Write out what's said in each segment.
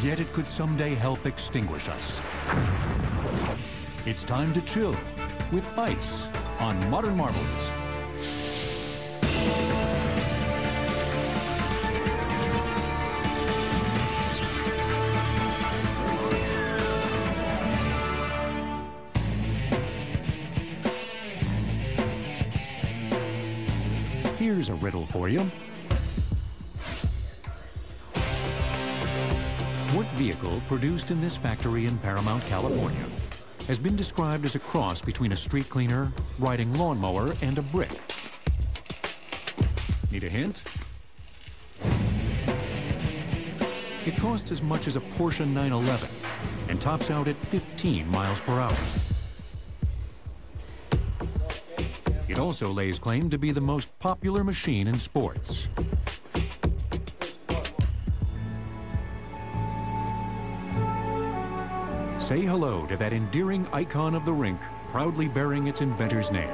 Yet it could someday help extinguish us. It's time to chill with ice on Modern Marvels. Here's a riddle for you. What vehicle produced in this factory in Paramount, California, has been described as a cross between a street cleaner, riding lawnmower, and a brick? Need a hint? It costs as much as a Porsche 911 and tops out at 15 miles per hour. It also lays claim to be the most popular machine in sports. Say hello to that endearing icon of the rink, proudly bearing its inventor's name.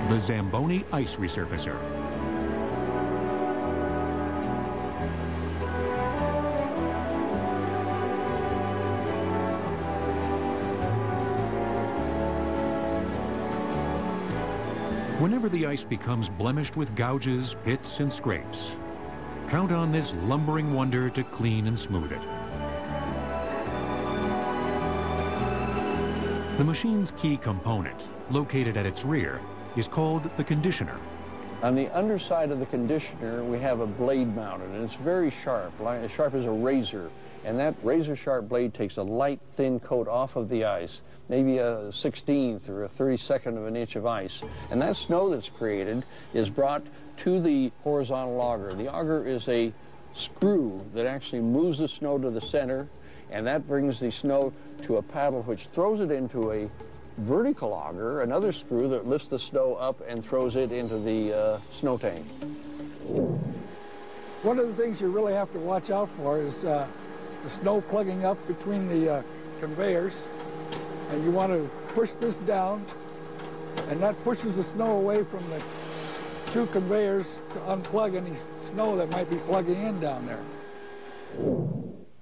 The Zamboni Ice Resurfacer. Whenever the ice becomes blemished with gouges, pits, and scrapes, count on this lumbering wonder to clean and smooth it. The machine's key component, located at its rear, is called the conditioner. On the underside of the conditioner, we have a blade mounted, and it's very sharp, as sharp as a razor. And that razor-sharp blade takes a light, thin coat off of the ice, maybe a 1/16th or a 32nd of an inch of ice. And that snow that's created is brought to the horizontal auger. The auger is a screw that actually moves the snow to the center, and that brings the snow to a paddle which throws it into a vertical auger, another screw that lifts the snow up and throws it into the snow tank. One of the things you really have to watch out for is the snow plugging up between the conveyors, and you want to push this down, and that pushes the snow away from the two conveyors to unplug any snow that might be plugging in down there.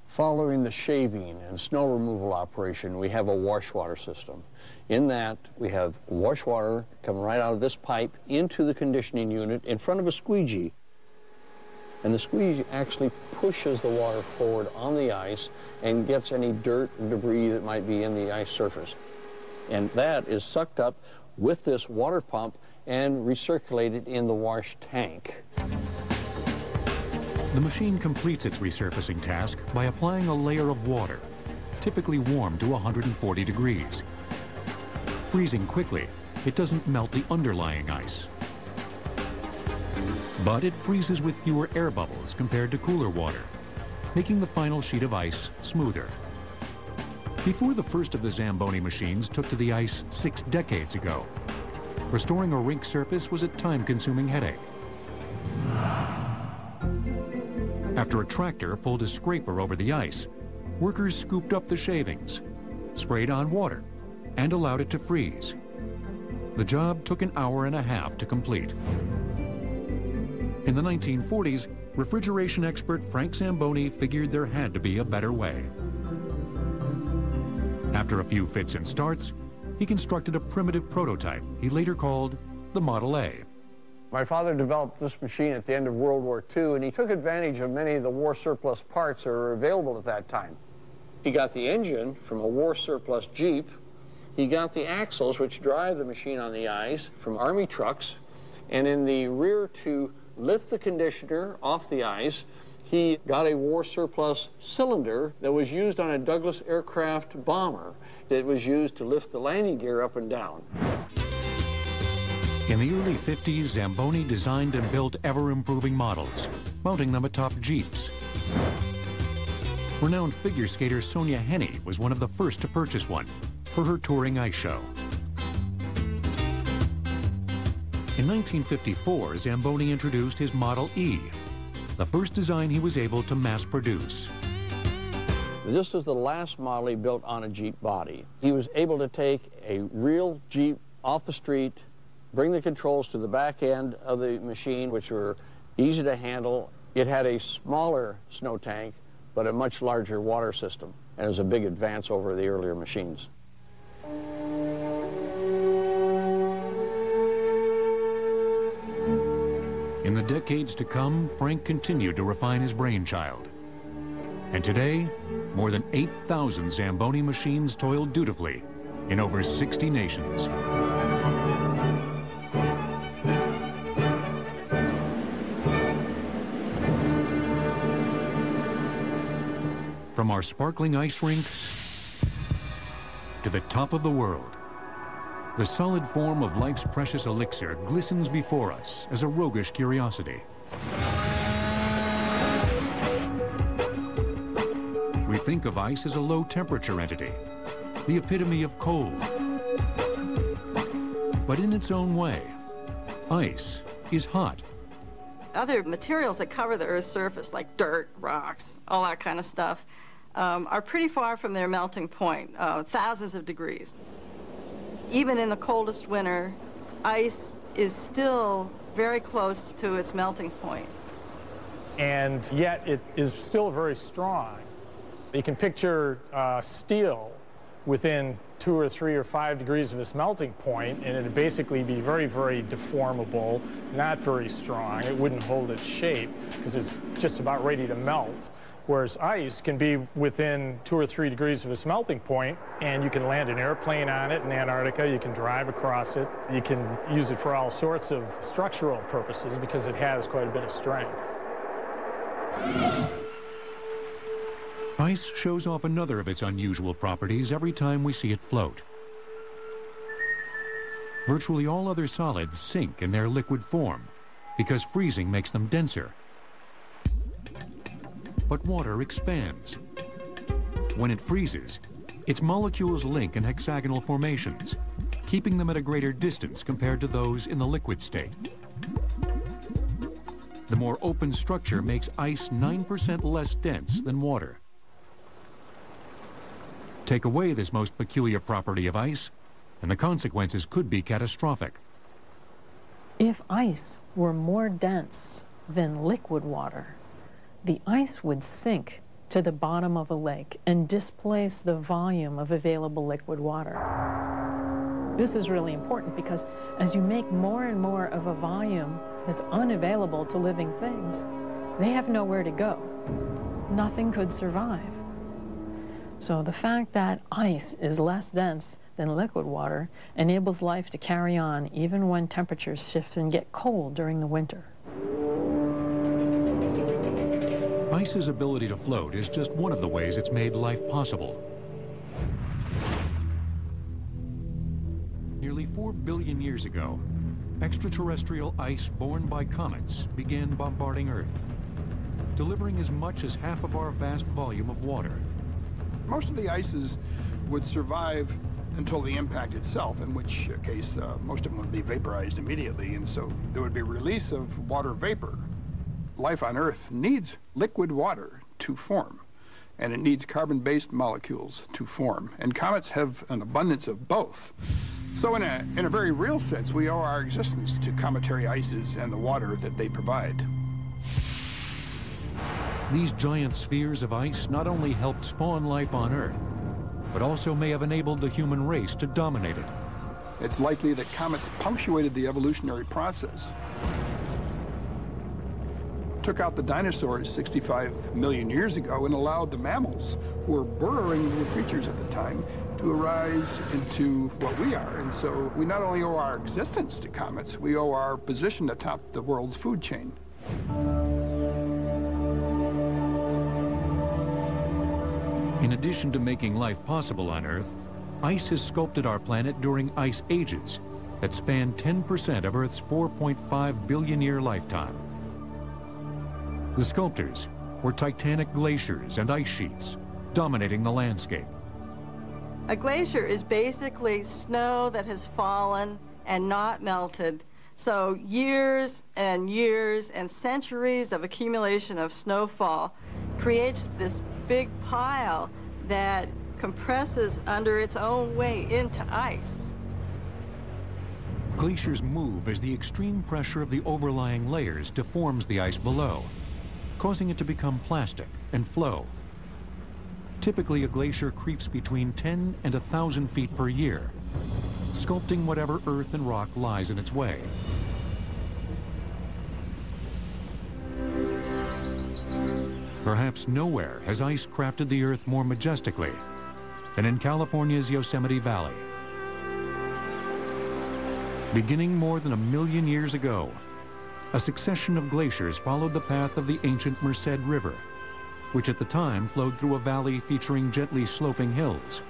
Following the shaving and snow removal operation, we have a wash water system. In that, we have wash water coming right out of this pipe into the conditioning unit in front of a squeegee. And the squeegee actually pushes the water forward on the ice and gets any dirt and debris that might be in the ice surface. And that is sucked up with this water pump and recirculated in the wash tank. The machine completes its resurfacing task by applying a layer of water, typically warmed to 140 degrees. Freezing quickly, it doesn't melt the underlying ice. But it freezes with fewer air bubbles compared to cooler water, making the final sheet of ice smoother. Before the first of the Zamboni machines took to the ice 6 decades ago, restoring a rink surface was a time-consuming headache. After a tractor pulled a scraper over the ice, workers scooped up the shavings, sprayed on water, and allowed it to freeze. The job took an hour and a half to complete. In the 1940s, refrigeration expert Frank Zamboni figured there had to be a better way. After a few fits and starts, he constructed a primitive prototype he later called the Model A. My father developed this machine at the end of World War II, and he took advantage of many of the war surplus parts that were available at that time. He got the engine from a war surplus Jeep. He got the axles, which drive the machine on the ice, from Army trucks. And in the rear to lift the conditioner off the ice, he got a war surplus cylinder that was used on a Douglas aircraft bomber. It was used to lift the landing gear up and down. In the early 50s, Zamboni designed and built ever-improving models, mounting them atop Jeeps. Renowned figure skater Sonja Henie was one of the first to purchase one for her touring ice show. In 1954, Zamboni introduced his Model E, the first design he was able to mass produce. This was the last model he built on a Jeep body. He was able to take a real Jeep off the street, bring the controls to the back end of the machine, which were easy to handle. It had a smaller snow tank, but a much larger water system, and it was a big advance over the earlier machines. In the decades to come, Frank continued to refine his brainchild. And today, more than 8,000 Zamboni machines toil dutifully in over 60 nations. From our sparkling ice rinks to the top of the world, the solid form of life's precious elixir glistens before us as a roguish curiosity. We think of ice as a low-temperature entity, the epitome of cold. But in its own way, ice is hot. Other materials that cover the Earth's surface, like dirt, rocks, all that kind of stuff, are pretty far from their melting point, thousands of degrees. Even in the coldest winter, ice is still very close to its melting point. And yet it is still very strong. You can picture steel within 2 or 3 or 5 degrees of its melting point, and it'd basically be very, very deformable, not very strong. It wouldn't hold its shape because it's just about ready to melt. Whereas ice can be within 2 or 3 degrees of its melting point, and you can land an airplane on it in Antarctica, you can drive across it, you can use it for all sorts of structural purposes because it has quite a bit of strength. Ice shows off another of its unusual properties every time we see it float. Virtually all other solids sink in their liquid form because freezing makes them denser. But water expands. When it freezes, its molecules link in hexagonal formations, keeping them at a greater distance compared to those in the liquid state. The more open structure makes ice 9% less dense than water. Take away this most peculiar property of ice, and the consequences could be catastrophic. If ice were more dense than liquid water, the ice would sink to the bottom of a lake and displace the volume of available liquid water. This is really important because as you make more and more of a volume that's unavailable to living things, they have nowhere to go. Nothing could survive. So the fact that ice is less dense than liquid water enables life to carry on even when temperatures shift and get cold during the winter. Ice's ability to float is just one of the ways it's made life possible. Nearly 4 billion years ago, extraterrestrial ice borne by comets began bombarding Earth, delivering as much as half of our vast volume of water. Most of the ices would survive until the impact itself, in which case most of them would be vaporized immediately, and so there would be release of water vapor. Life on Earth needs liquid water to form, and it needs carbon-based molecules to form, and comets have an abundance of both. So in a very real sense, we owe our existence to cometary ices and the water that they provide. These giant spheres of ice not only helped spawn life on Earth, but also may have enabled the human race to dominate it. It's likely that comets punctuated the evolutionary process. Took out the dinosaurs 65 million years ago and allowed the mammals, who were burrowing little creatures at the time, to arise into what we are. And so we not only owe our existence to comets, we owe our position atop the world's food chain. In addition to making life possible on Earth, ice has sculpted our planet during ice ages that span 10% of Earth's 4.5 billion-year lifetime. The sculptors were titanic glaciers and ice sheets dominating the landscape. A glacier is basically snow that has fallen and not melted. So years and years and centuries of accumulation of snowfall creates this big pile that compresses under its own weight into ice. Glaciers move as the extreme pressure of the overlying layers deforms the ice below. causing it to become plastic and flow. Typically, a glacier creeps between 10 and 1,000 feet per year, sculpting whatever earth and rock lies in its way. Perhaps nowhere has ice crafted the earth more majestically than in California's Yosemite Valley. Beginning more than 1 million years ago, a succession of glaciers followed the path of the ancient Merced River, which at the time flowed through a valley featuring gently sloping hills.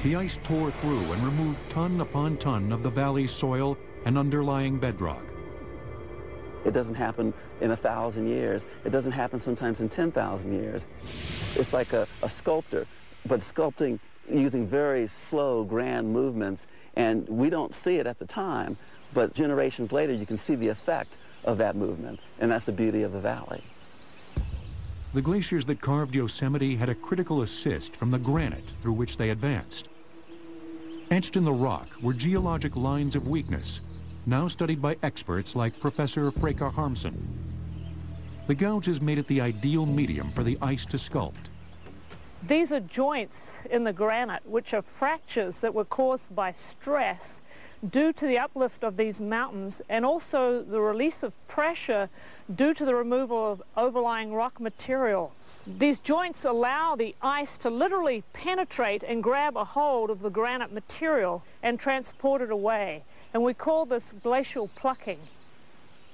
The ice tore through and removed ton upon ton of the valley's soil and underlying bedrock. It doesn't happen in 1,000 years. It doesn't happen sometimes in 10,000 years. It's like a sculptor, but sculpting using very slow, grand movements, and we don't see it at the time, but generations later you can see the effect of that movement, and that's the beauty of the valley. The glaciers that carved Yosemite had a critical assist from the granite through which they advanced. Etched in the rock were geologic lines of weakness, now studied by experts like Professor Freke Harmsen. The gouges made it the ideal medium for the ice to sculpt. These are joints in the granite, which are fractures that were caused by stress due to the uplift of these mountains and also the release of pressure due to the removal of overlying rock material. These joints allow the ice to literally penetrate and grab a hold of the granite material and transport it away. And we call this glacial plucking.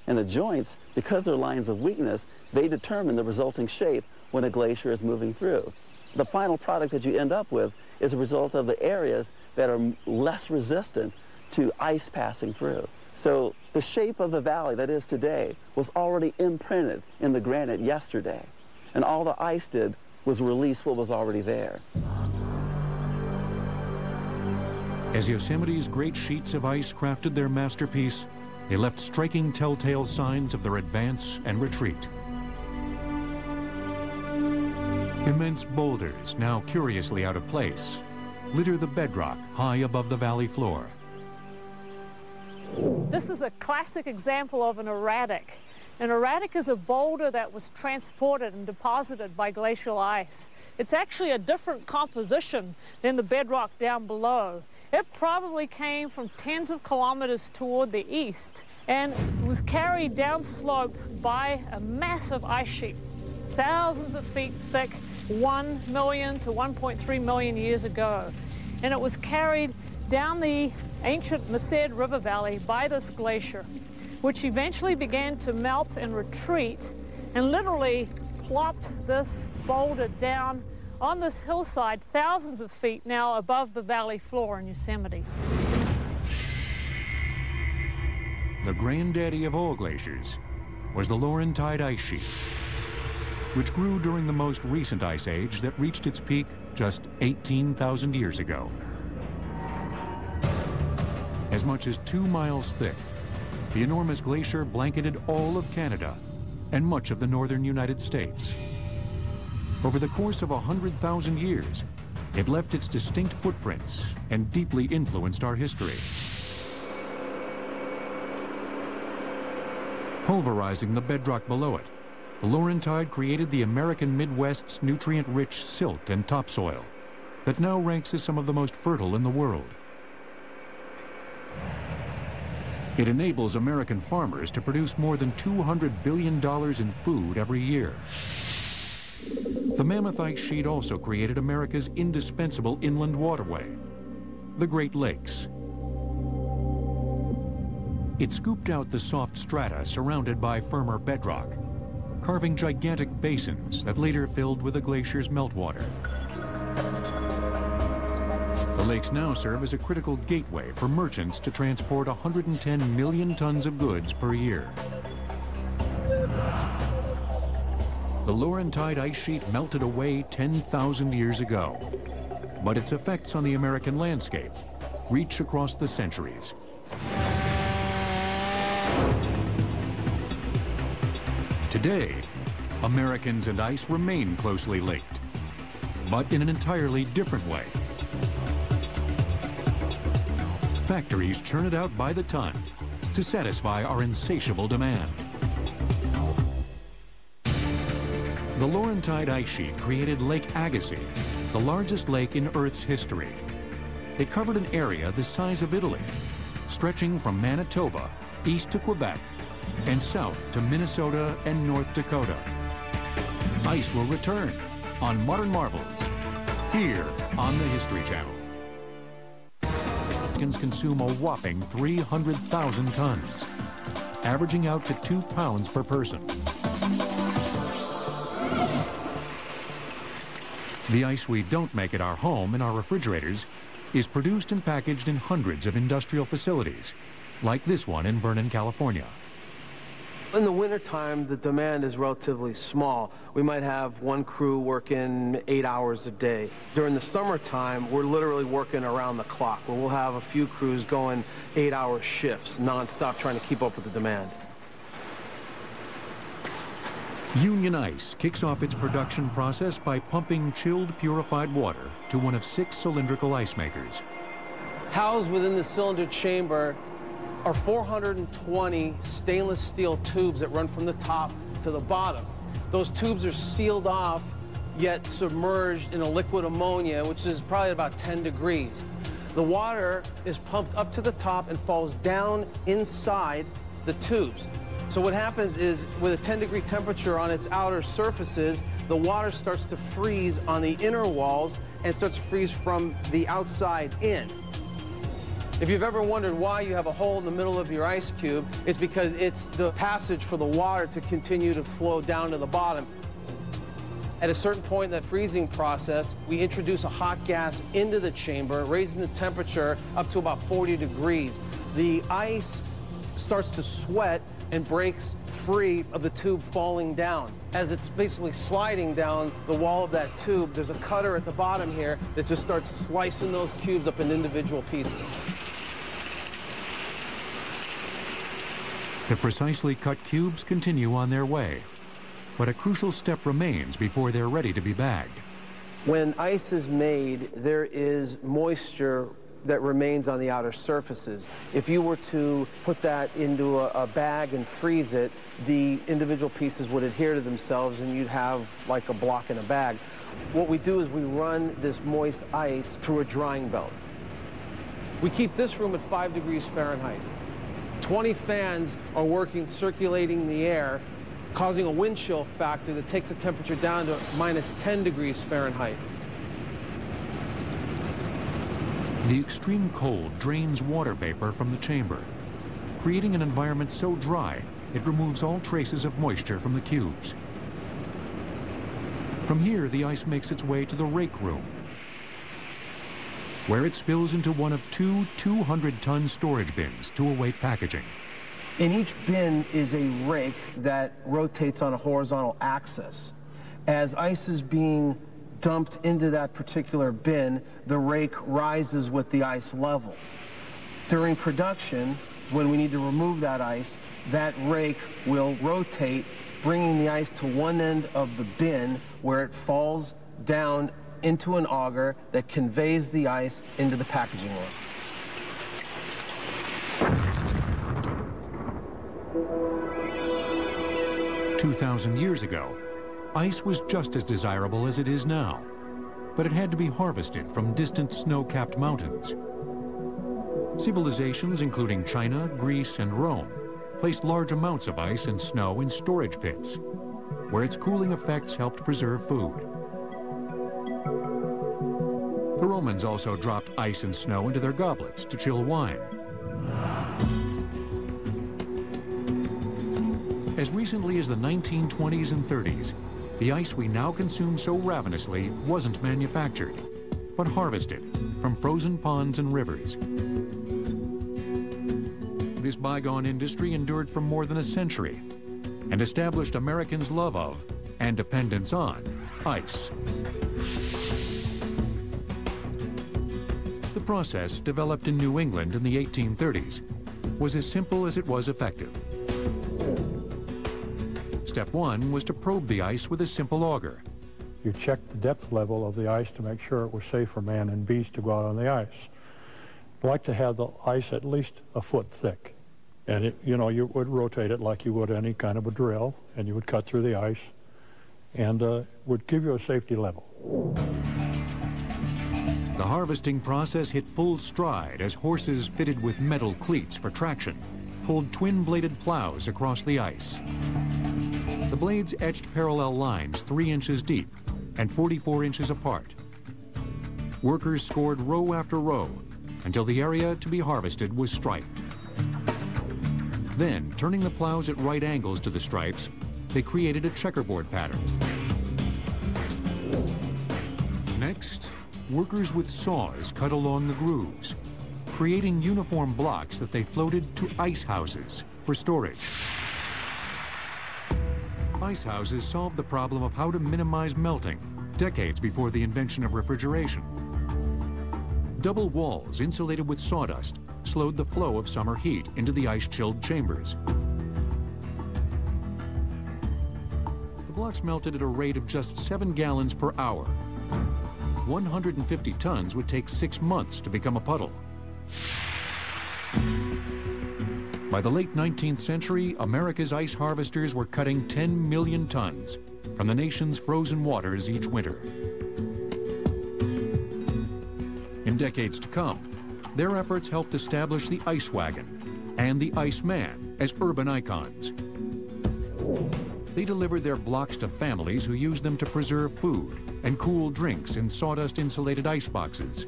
And the joints, because they're lines of weakness, they determine the resulting shape when a glacier is moving through. The final product that you end up with is a result of the areas that are less resistant to ice passing through. So the shape of the valley that is today was already imprinted in the granite yesterday. And all the ice did was release what was already there. As Yosemite's great sheets of ice crafted their masterpiece, they left striking telltale signs of their advance and retreat. Immense boulders, now curiously out of place, litter the bedrock high above the valley floor. This is a classic example of an erratic. An erratic is a boulder that was transported and deposited by glacial ice. It's actually a different composition than the bedrock down below. It probably came from tens of kilometers toward the east and was carried downslope by a massive ice sheet, thousands of feet thick, 1 million to 1.3 million years ago. And it was carried down the ancient Merced River Valley by this glacier, which eventually began to melt and retreat and literally plopped this boulder down on this hillside thousands of feet now above the valley floor in Yosemite. The granddaddy of all glaciers was the Laurentide ice sheet, which grew during the most recent ice age that reached its peak just 18,000 years ago. As much as 2 miles thick, the enormous glacier blanketed all of Canada and much of the northern United States. Over the course of 100,000 years, it left its distinct footprints and deeply influenced our history. Pulverizing the bedrock below it, the Laurentide created the American Midwest's nutrient-rich silt and topsoil that now ranks as some of the most fertile in the world. It enables American farmers to produce more than $200 billion in food every year. The Mammoth Ice Sheet also created America's indispensable inland waterway, the Great Lakes. It scooped out the soft strata surrounded by firmer bedrock, carving gigantic basins that later filled with the glacier's meltwater. The lakes now serve as a critical gateway for merchants to transport 110 million tons of goods per year. The Laurentide ice sheet melted away 10,000 years ago, but its effects on the American landscape reach across the centuries. Today, Americans and ice remain closely linked, but in an entirely different way. Factories churn it out by the ton to satisfy our insatiable demand. The Laurentide ice sheet created Lake Agassiz, the largest lake in Earth's history. It covered an area the size of Italy, stretching from Manitoba east to Quebec and south to Minnesota and North Dakota. Ice will return on Modern Marvels, here on the History Channel. Americans consume a whopping 300,000 tons, averaging out to 2 pounds per person. The ice we don't make at our home in our refrigerators is produced and packaged in hundreds of industrial facilities, like this one in Vernon, California. In the wintertime, the demand is relatively small. We might have one crew working 8 hours a day. During the summertime, we're literally working around the clock, where we'll have a few crews going 8-hour shifts, nonstop, trying to keep up with the demand. Union Ice kicks off its production process by pumping chilled, purified water to one of 6 cylindrical ice makers. Housed within the cylinder chamber are 420 stainless steel tubes that run from the top to the bottom. Those tubes are sealed off, yet submerged in a liquid ammonia, which is probably about 10 degrees. The water is pumped up to the top and falls down inside the tubes. So what happens is, with a 10-degree temperature on its outer surfaces, the water starts to freeze on the inner walls and starts to freeze from the outside in. If you've ever wondered why you have a hole in the middle of your ice cube, it's because it's the passage for the water to continue to flow down to the bottom. At a certain point in that freezing process, we introduce a hot gas into the chamber, raising the temperature up to about 40 degrees. The ice starts to sweat and breaks free of the tube falling down. As it's basically sliding down the wall of that tube, there's a cutter at the bottom here that just starts slicing those cubes up in individual pieces. The precisely cut cubes continue on their way, but a crucial step remains before they're ready to be bagged. When ice is made, there is moisture that remains on the outer surfaces. If you were to put that into a bag and freeze it, the individual pieces would adhere to themselves and you'd have like a block in a bag. What we do is we run this moist ice through a drying belt. We keep this room at 5 degrees Fahrenheit. 20 fans are working, circulating the air, causing a wind chill factor that takes the temperature down to minus 10 degrees Fahrenheit. The extreme cold drains water vapor from the chamber, creating an environment so dry it removes all traces of moisture from the cubes. From here, the ice makes its way to the rake room, where it spills into one of 2 200-ton storage bins to await packaging. In each bin is a rake that rotates on a horizontal axis. As ice is being dumped into that particular bin, the rake rises with the ice level. During production, when we need to remove that ice, that rake will rotate, bringing the ice to one end of the bin where it falls down into an auger that conveys the ice into the packaging room. "2,000 years ago, ice was just as desirable as it is now, but it had to be harvested from distant snow-capped mountains. Civilizations including China, Greece, and Rome placed large amounts of ice and snow in storage pits, where its cooling effects helped preserve food. The Romans also dropped ice and snow into their goblets to chill wine. As recently as the 1920s and 30s, the ice we now consume so ravenously wasn't manufactured, but harvested from frozen ponds and rivers. This bygone industry endured for more than a century and established Americans' love of and dependence on ice. The process, developed in New England in the 1830s, was as simple as it was effective. Step 1 was to probe the ice with a simple auger. You checked the depth level of the ice to make sure it was safe for man and beast to go out on the ice. I'd like to have the ice at least a foot thick. And you would rotate it like you would any kind of a drill, and you would cut through the ice and would give you a safety level. The harvesting process hit full stride as horses fitted with metal cleats for traction pulled twin-bladed plows across the ice. The blades etched parallel lines 3 inches deep and 44 inches apart. Workers scored row after row until the area to be harvested was striped. Then, turning the plows at right angles to the stripes, they created a checkerboard pattern. Next, workers with saws cut along the grooves, creating uniform blocks that they floated to ice houses for storage. Ice houses solved the problem of how to minimize melting decades before the invention of refrigeration. Double walls insulated with sawdust slowed the flow of summer heat into the ice-chilled chambers. The blocks melted at a rate of just 7 gallons per hour. 150 tons would take 6 months to become a puddle. By the late 19th century, America's ice harvesters were cutting 10 million tons from the nation's frozen waters each winter. In decades to come, their efforts helped establish the ice wagon and the Iceman as urban icons. They delivered their blocks to families who used them to preserve food and cool drinks in sawdust-insulated ice boxes.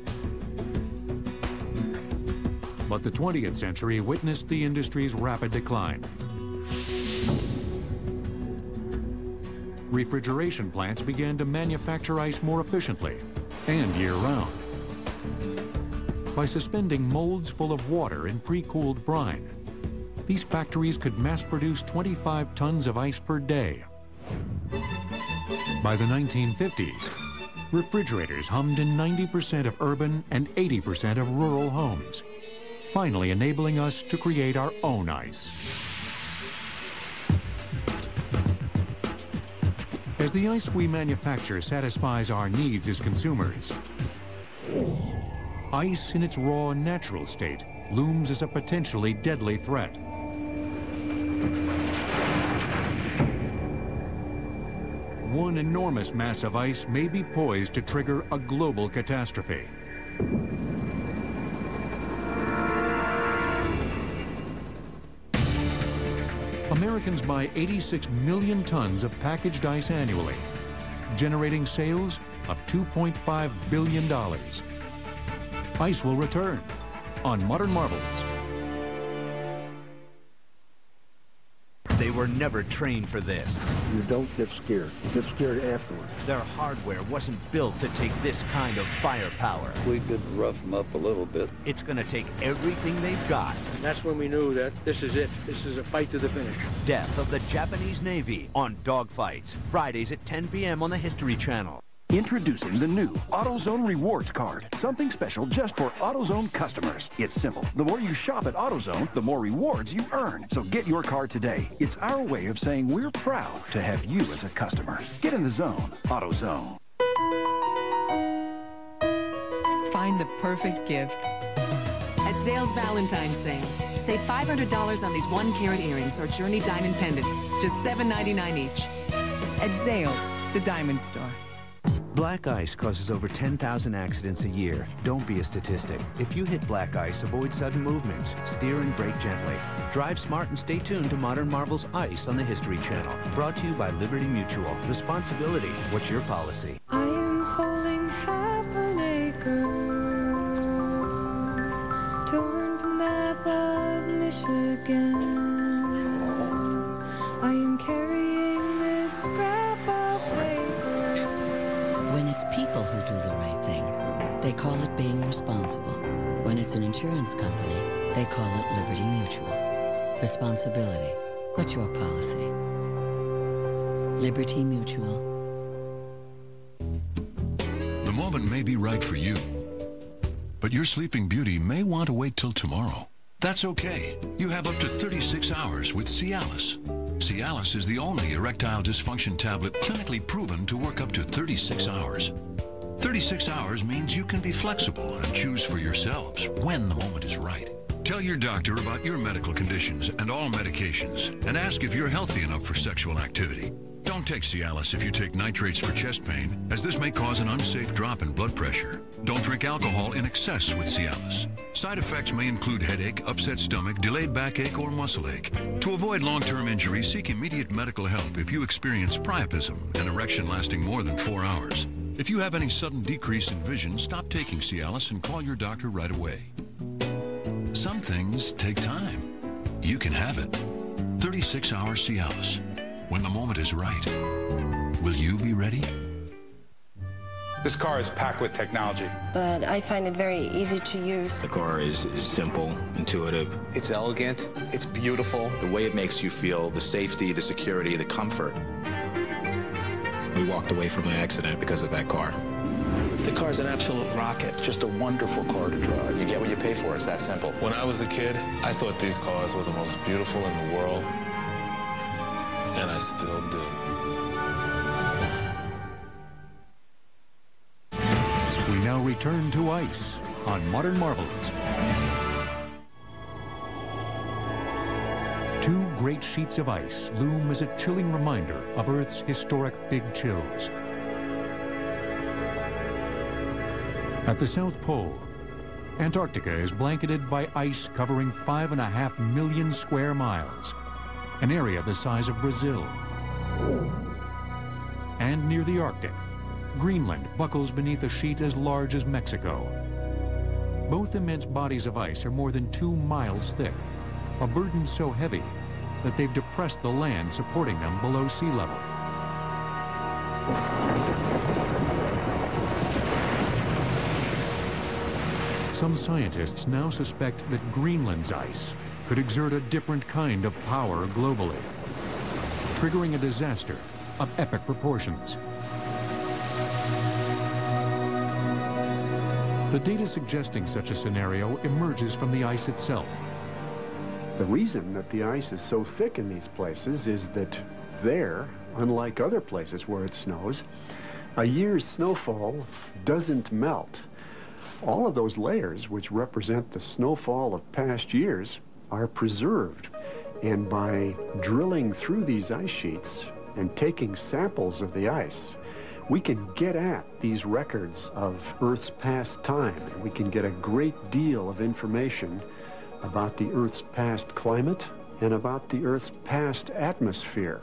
But the 20th century witnessed the industry's rapid decline. Refrigeration plants began to manufacture ice more efficiently and year-round. By suspending molds full of water in pre-cooled brine, these factories could mass-produce 25 tons of ice per day. By the 1950s, refrigerators hummed in 90% of urban and 80% of rural homes, finally enabling us to create our own ice. As the ice we manufacture satisfies our needs as consumers, ice in its raw, natural state looms as a potentially deadly threat. One enormous mass of ice may be poised to trigger a global catastrophe. Americans buy 86 million tons of packaged ice annually, generating sales of $2.5 billion. Ice will return on Modern Marvels. They were never trained for this. You don't get scared. You get scared afterward. Their hardware wasn't built to take this kind of firepower. We could rough them up a little bit. It's going to take everything they've got. And that's when we knew that this is it. This is a fight to the finish. Death of the Japanese Navy on Dogfights. Fridays at 10 p.m. on the History Channel. Introducing the new AutoZone Rewards Card. Something special just for AutoZone customers. It's simple. The more you shop at AutoZone, the more rewards you earn. So get your card today. It's our way of saying we're proud to have you as a customer. Get in the zone. AutoZone. Find the perfect gift at Zales Valentine's Sale. Save $500 on these 1-carat earrings or Journey Diamond Pendant. Just $7.99 each. At Zales, the diamond store. Black ice causes over 10,000 accidents a year. Don't be a statistic. If you hit black ice, avoid sudden movements. Steer and brake gently. Drive smart and stay tuned to Modern Marvels Ice on the History Channel. Brought to you by Liberty Mutual. Responsibility. What's your policy? I am holding half an acre, torn from the map of Michigan. I am carrying this scrap of paper. When it's people who do the right thing, they call it being responsible. When it's an insurance company, they call it Liberty Mutual. Responsibility. What's your policy? Liberty Mutual. The moment may be right for you, but your sleeping beauty may want to wait till tomorrow. That's okay. You have up to 36 hours with Cialis. Cialis is the only erectile dysfunction tablet clinically proven to work up to 36 hours. 36 hours means you can be flexible and choose for yourselves when the moment is right. Tell your doctor about your medical conditions and all medications, and ask if you're healthy enough for sexual activity. Don't take Cialis if you take nitrates for chest pain, as this may cause an unsafe drop in blood pressure. Don't drink alcohol in excess with Cialis. Side effects may include headache, upset stomach, delayed backache, or muscle ache. To avoid long-term injury, seek immediate medical help if you experience priapism, an erection lasting more than 4 hours. If you have any sudden decrease in vision, stop taking Cialis and call your doctor right away. Some things take time. You can have it. 36-hour Cialis. When the moment is right, will you be ready? This car is packed with technology. But I find it very easy to use. The car is simple, intuitive. It's elegant, it's beautiful. The way it makes you feel, the safety, the security, the comfort. We walked away from an accident because of that car. The car's an absolute rocket. Just a wonderful car to drive. You get what you pay for, it's that simple. When I was a kid, I thought these cars were the most beautiful in the world. And I still do. We now return to ice on Modern Marvels. Two great sheets of ice loom as a chilling reminder of Earth's historic big chills. At the South Pole, Antarctica is blanketed by ice covering 5.5 million square miles, an area the size of Brazil. And near the Arctic, Greenland buckles beneath a sheet as large as Mexico. Both immense bodies of ice are more than 2 miles thick, a burden so heavy that they've depressed the land supporting them below sea level. Some scientists now suspect that Greenland's ice could exert a different kind of power globally, triggering a disaster of epic proportions. The data suggesting such a scenario emerges from the ice itself. The reason that the ice is so thick in these places is that there, unlike other places where it snows, a year's snowfall doesn't melt. All of those layers, which represent the snowfall of past years, are preserved. And by drilling through these ice sheets and taking samples of the ice, we can get at these records of Earth's past time. We can get a great deal of information about the Earth's past climate and about the Earth's past atmosphere.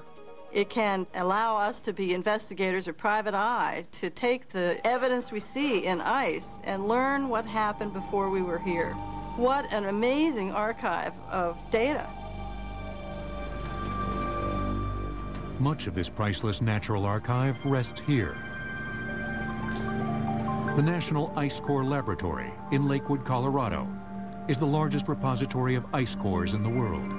It can allow us to be investigators or private eye to take the evidence we see in ice and learn what happened before we were here. What an amazing archive of data. Much of this priceless natural archive rests here. The National Ice Core Laboratory in Lakewood, Colorado, is the largest repository of ice cores in the world.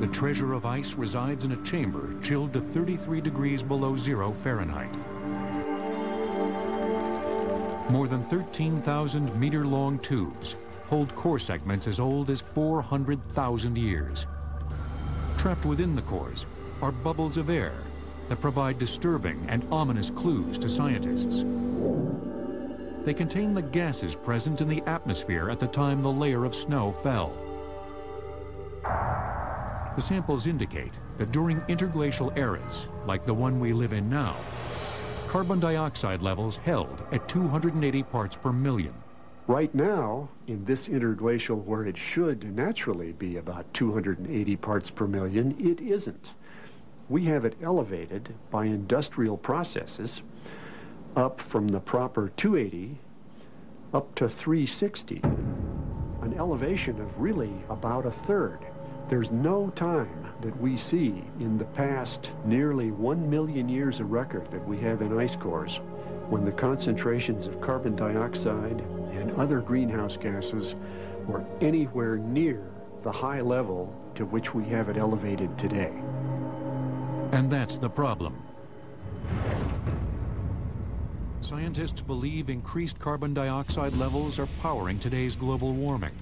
The treasure of ice resides in a chamber chilled to 33 degrees below zero Fahrenheit. More than 13,000 meter-long tubes hold core segments as old as 400,000 years. Trapped within the cores are bubbles of air that provide disturbing and ominous clues to scientists. They contain the gases present in the atmosphere at the time the layer of snow fell. The samples indicate that during interglacial eras, like the one we live in now, carbon dioxide levels held at 280 parts per million. Right now, in this interglacial where it should naturally be about 280 parts per million, it isn't. We have it elevated by industrial processes up from the proper 280 up to 360, an elevation of really about a third. There's no time that we see in the past nearly 1 million years of record that we have in ice cores when the concentrations of carbon dioxide and other greenhouse gases were anywhere near the high level to which we have it elevated today. And that's the problem. Scientists believe increased carbon dioxide levels are powering today's global warming.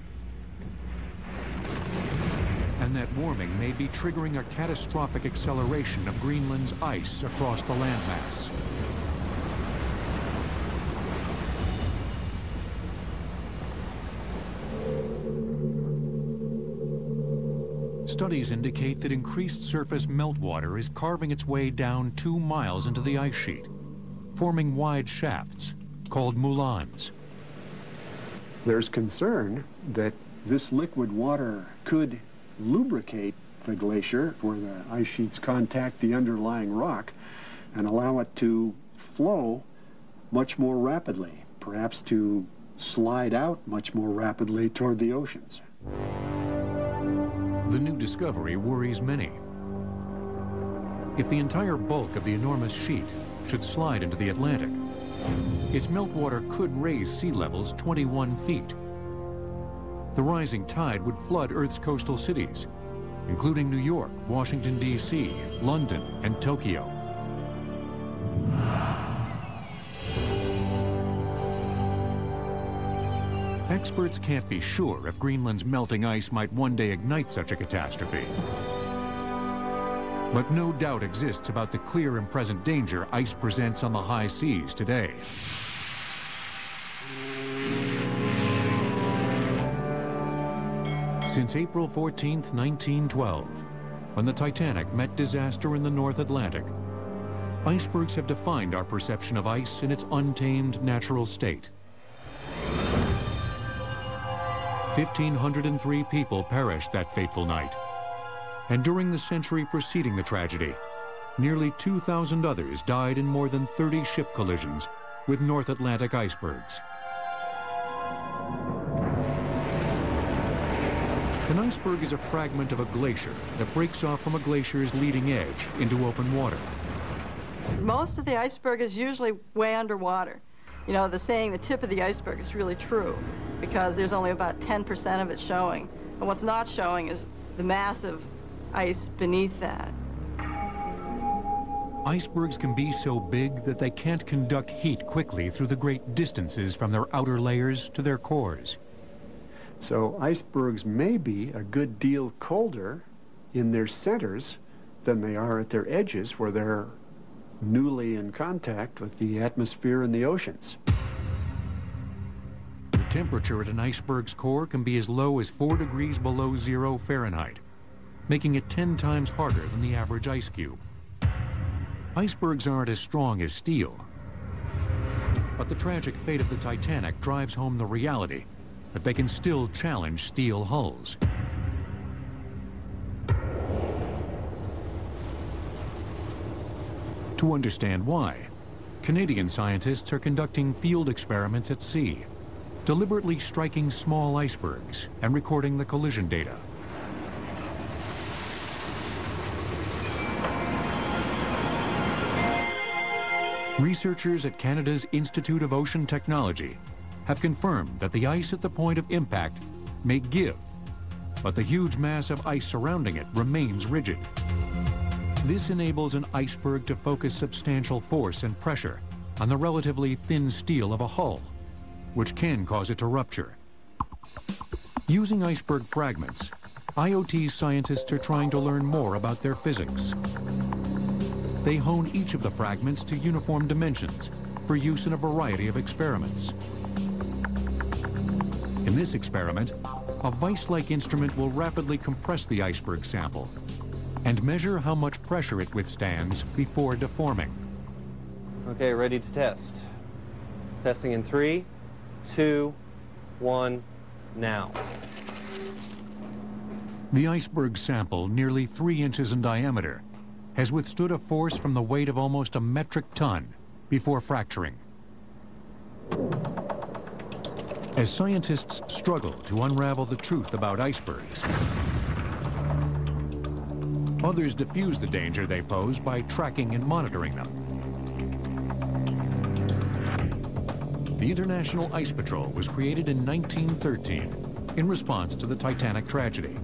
And that warming may be triggering a catastrophic acceleration of Greenland's ice across the landmass. Studies indicate that increased surface meltwater is carving its way down 2 miles into the ice sheet, forming wide shafts called moulins. There's concern that this liquid water could lubricate the glacier where the ice sheets contact the underlying rock and allow it to flow much more rapidly, perhaps to slide out much more rapidly toward the oceans. The new discovery worries many. If the entire bulk of the enormous sheet should slide into the Atlantic, its meltwater could raise sea levels 21 feet. The rising tide would flood Earth's coastal cities, including New York, Washington, D.C., London, and Tokyo. Experts can't be sure if Greenland's melting ice might one day ignite such a catastrophe. But no doubt exists about the clear and present danger ice presents on the high seas today. Since April 14th, 1912, when the Titanic met disaster in the North Atlantic, icebergs have defined our perception of ice in its untamed natural state. 1,503 people perished that fateful night. And during the century preceding the tragedy, nearly 2,000 others died in more than 30 ship collisions with North Atlantic icebergs. An iceberg is a fragment of a glacier that breaks off from a glacier's leading edge into open water. Most of the iceberg is usually way underwater. You know, the saying, the tip of the iceberg, is really true because there's only about 10% of it showing. And what's not showing is the massive ice beneath that. Icebergs can be so big that they can't conduct heat quickly through the great distances from their outer layers to their cores. So icebergs may be a good deal colder in their centers than they are at their edges where they're newly in contact with the atmosphere and the oceans. The temperature at an iceberg's core can be as low as 4 degrees below 0 Fahrenheit, making it 10 times harder than the average ice cube. Icebergs aren't as strong as steel, but the tragic fate of the Titanic drives home the reality that they can still challenge steel hulls. To understand why, Canadian scientists are conducting field experiments at sea, deliberately striking small icebergs and recording the collision data. Researchers at Canada's Institute of Ocean Technology have confirmed that the ice at the point of impact may give, but the huge mass of ice surrounding it remains rigid. This enables an iceberg to focus substantial force and pressure on the relatively thin steel of a hull, which can cause it to rupture. Using iceberg fragments, IoT scientists are trying to learn more about their physics. They hone each of the fragments to uniform dimensions for use in a variety of experiments. In this experiment, a vice-like instrument will rapidly compress the iceberg sample and measure how much pressure it withstands before deforming. Okay, ready to test. Testing in 3, 2, 1, now. The iceberg sample, nearly 3 inches in diameter, has withstood a force from the weight of almost a metric ton before fracturing. As scientists struggle to unravel the truth about icebergs, others diffuse the danger they pose by tracking and monitoring them. The International Ice Patrol was created in 1913 in response to the Titanic tragedy.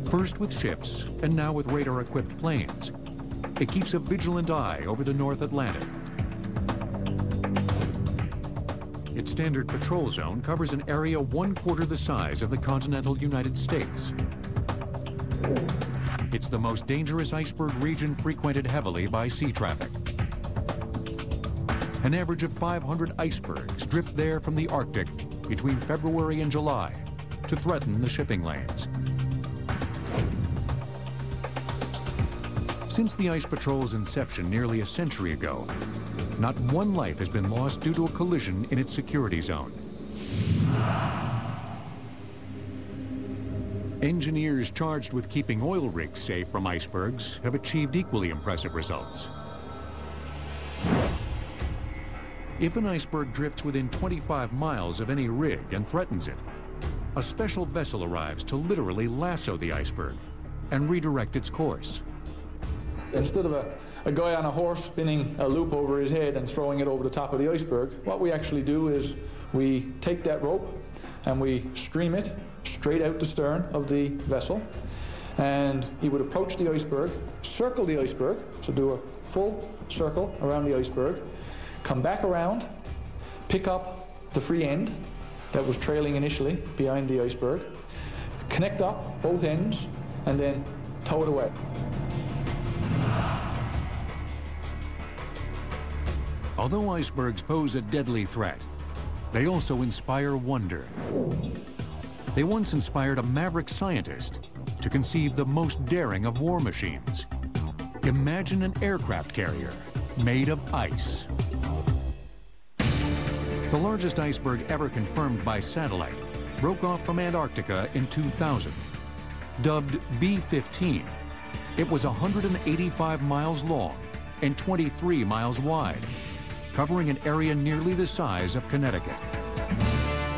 First with ships, and now with radar-equipped planes, it keeps a vigilant eye over the North Atlantic. Its standard patrol zone covers an area 1/4 the size of the continental United States. It's the most dangerous iceberg region frequented heavily by sea traffic. An average of 500 icebergs drift there from the Arctic between February and July to threaten the shipping lanes. Since the Ice Patrol's inception nearly a century ago, not one life has been lost due to a collision in its security zone. Engineers charged with keeping oil rigs safe from icebergs have achieved equally impressive results. If an iceberg drifts within 25 miles of any rig and threatens it, a special vessel arrives to literally lasso the iceberg and redirect its course. Instead of a guy on a horse spinning a loop over his head and throwing it over the top of the iceberg, what we actually do is we take that rope and we stream it straight out the stern of the vessel, and he would approach the iceberg, circle the iceberg, so do a full circle around the iceberg, come back around, pick up the free end that was trailing initially behind the iceberg, connect up both ends, and then tow it away. Although icebergs pose a deadly threat, they also inspire wonder. They once inspired a maverick scientist to conceive the most daring of war machines. Imagine an aircraft carrier made of ice. The largest iceberg ever confirmed by satellite broke off from Antarctica in 2000. Dubbed B-15, it was 185 miles long and 23 miles wide, covering an area nearly the size of Connecticut.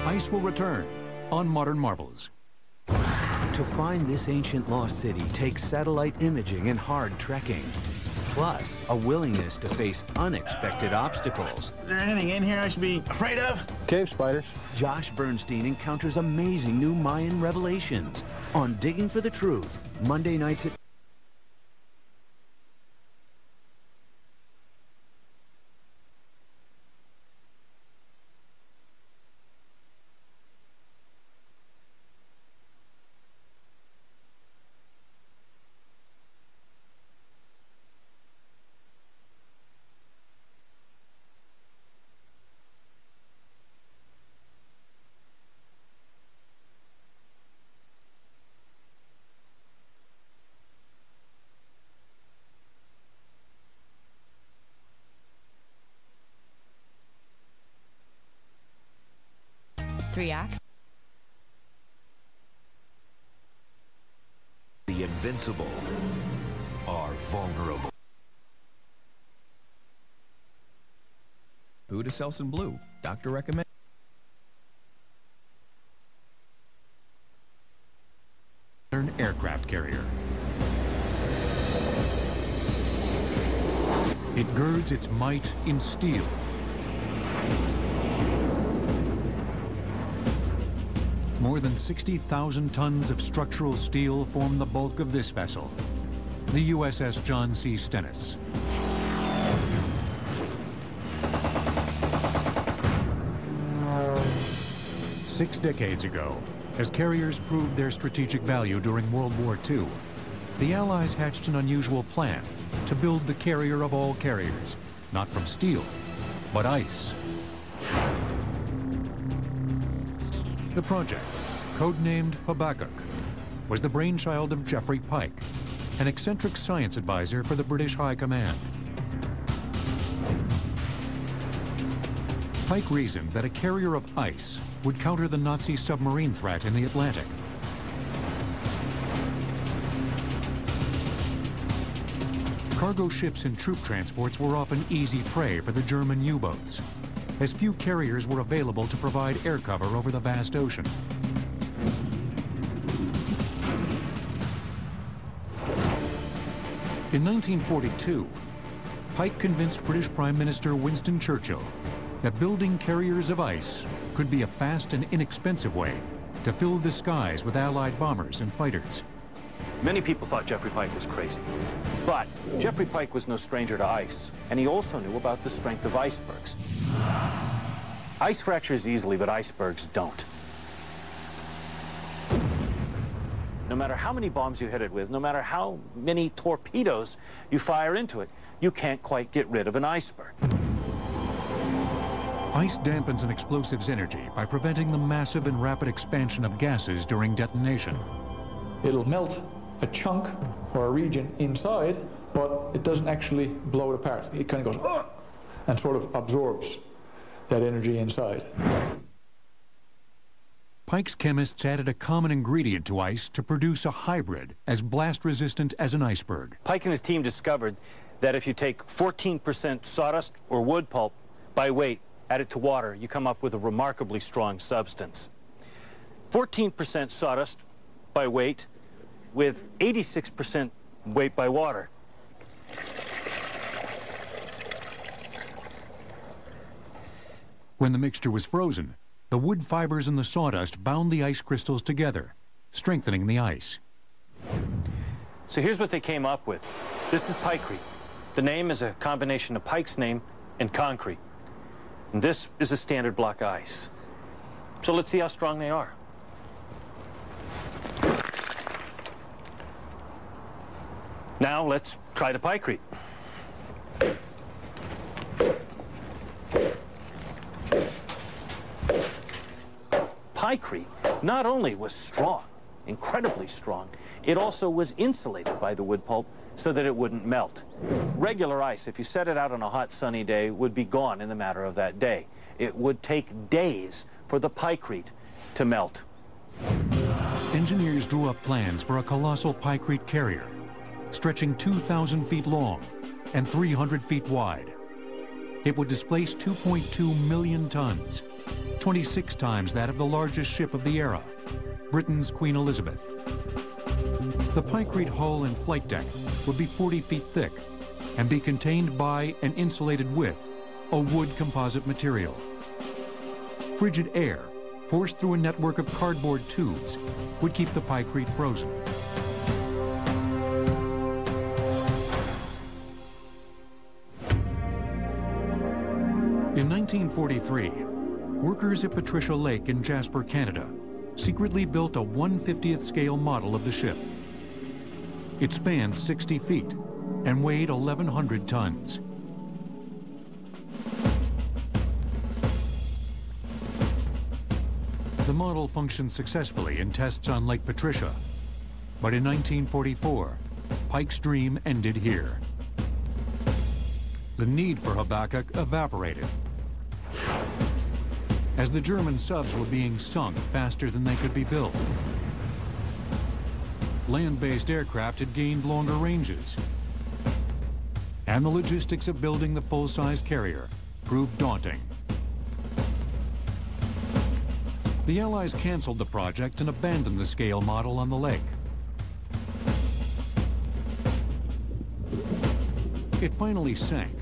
Ice will return on Modern Marvels. To find this ancient lost city takes satellite imaging and hard trekking, plus a willingness to face unexpected obstacles. Is there anything in here I should be afraid of? Cave spiders. Josh Bernstein encounters amazing new Mayan revelations on Digging for the Truth, Monday nights at Three acts. The invincible are vulnerable. Food is Selsun Blue. Doctor recommends. Modern aircraft carrier. It girds its might in steel. More than 60,000 tons of structural steel form the bulk of this vessel, the USS John C. Stennis. Six decades ago, as carriers proved their strategic value during World War II, the Allies hatched an unusual plan to build the carrier of all carriers, not from steel, but ice. The project, codenamed Habakkuk, was the brainchild of Geoffrey Pike, an eccentric science advisor for the British High Command. Pike reasoned that a carrier of ice would counter the Nazi submarine threat in the Atlantic. Cargo ships and troop transports were often easy prey for the German U-boats, as few carriers were available to provide air cover over the vast ocean. In 1942, Pike convinced British Prime Minister Winston Churchill that building carriers of ice could be a fast and inexpensive way to fill the skies with Allied bombers and fighters. Many people thought Geoffrey Pike was crazy, but Geoffrey Pike was no stranger to ice, and he also knew about the strength of icebergs. Ice fractures easily, but icebergs don't. No matter how many bombs you hit it with, no matter how many torpedoes you fire into it, you can't quite get rid of an iceberg. Ice dampens an explosive's energy by preventing the massive and rapid expansion of gases during detonation. It'll melt a chunk or a region inside but it doesn't actually blow it apart. It kind of goes, "Ugh!" and sort of absorbs that energy inside. Pike's chemists added a common ingredient to ice to produce a hybrid as blast-resistant as an iceberg. Pike and his team discovered that if you take 14% sawdust or wood pulp by weight, add it to water, you come up with a remarkably strong substance. 14% sawdust by weight with 86% weight by water. When the mixture was frozen, the wood fibers in the sawdust bound the ice crystals together, strengthening the ice. So here's what they came up with. This is Pikecrete. The name is a combination of Pike's name and concrete. And this is a standard block ice. So let's see how strong they are. Now let's try the Pikecrete. Pikecrete not only was strong, incredibly strong, it also was insulated by the wood pulp so that it wouldn't melt. Regular ice, if you set it out on a hot sunny day, would be gone in the matter of that day. It would take days for the Pikecrete to melt. Engineers drew up plans for a colossal Pikecrete carrier, stretching 2,000 feet long and 300 feet wide. It would displace 2.2 million tons, 26 times that of the largest ship of the era, Britain's Queen Elizabeth. The Pikecrete hull and flight deck would be 40 feet thick and be contained by and insulated with a wood composite material. Frigid air, forced through a network of cardboard tubes, would keep the Pikecrete frozen. In 1943, workers at Patricia Lake in Jasper, Canada, secretly built a 1/50th scale model of the ship. It spanned 60 feet and weighed 1,100 tons. The model functioned successfully in tests on Lake Patricia, but in 1944, Pike's dream ended here. The need for Habakkuk evaporated, as the German subs were being sunk faster than they could be built. Land-based aircraft had gained longer ranges, and the logistics of building the full-size carrier proved daunting. The Allies canceled the project and abandoned the scale model on the lake. It finally sank,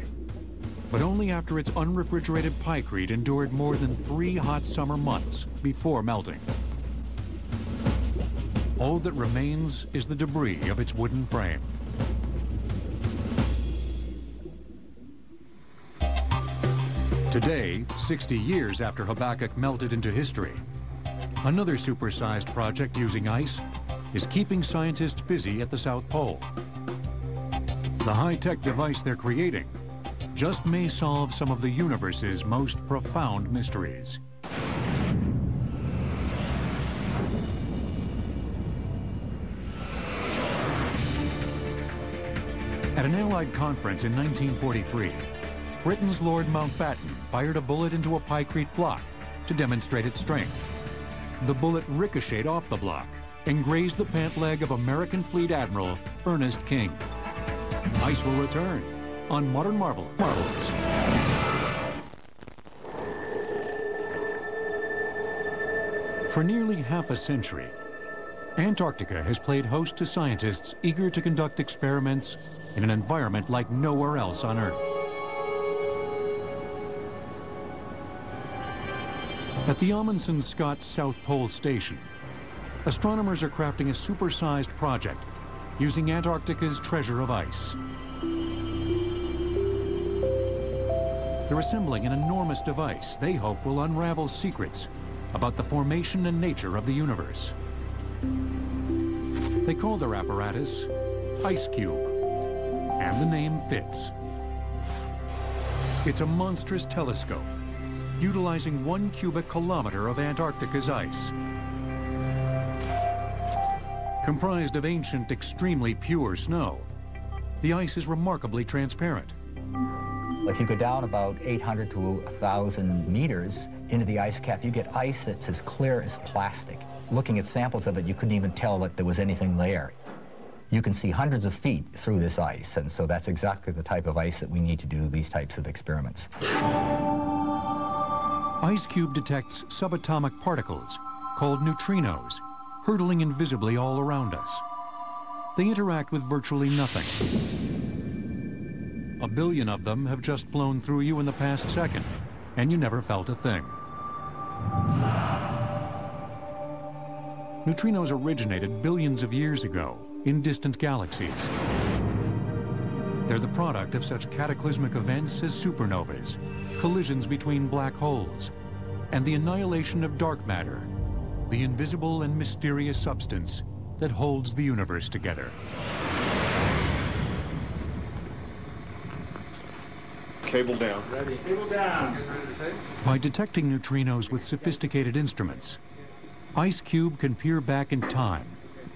but only after its unrefrigerated Pikecrete endured more than 3 hot summer months before melting. All that remains is the debris of its wooden frame. Today, 60 years after Habakkuk melted into history, another supersized project using ice is keeping scientists busy at the South Pole. The high-tech device they're creating just may solve some of the universe's most profound mysteries. At an Allied conference in 1943, Britain's Lord Mountbatten fired a bullet into a Pikecrete block to demonstrate its strength. The bullet ricocheted off the block and grazed the pant leg of American Fleet Admiral Ernest King. Ice will return on Modern Marvels. For nearly half a century, Antarctica has played host to scientists eager to conduct experiments in an environment like nowhere else on Earth. At the Amundsen Scott South Pole Station, astronomers are crafting a supersized project using Antarctica's treasure of ice. They're assembling an enormous device they hope will unravel secrets about the formation and nature of the universe. They call their apparatus IceCube, and the name fits. It's a monstrous telescope, utilizing 1 cubic kilometer of Antarctica's ice. Comprised of ancient, extremely pure snow, the ice is remarkably transparent. If you go down about 800 to 1,000 meters into the ice cap, you get ice that's as clear as plastic. Looking at samples of it, you couldn't even tell that there was anything there. You can see hundreds of feet through this ice, and so that's exactly the type of ice that we need to do these types of experiments. IceCube detects subatomic particles, called neutrinos, hurtling invisibly all around us. They interact with virtually nothing. 1 billion of them have just flown through you in the past second, and you never felt a thing. Neutrinos originated billions of years ago in distant galaxies. They're the product of such cataclysmic events as supernovas, collisions between black holes, and the annihilation of dark matter, the invisible and mysterious substance that holds the universe together. Cable down. Ready. Cable down. By detecting neutrinos with sophisticated instruments, IceCube can peer back in time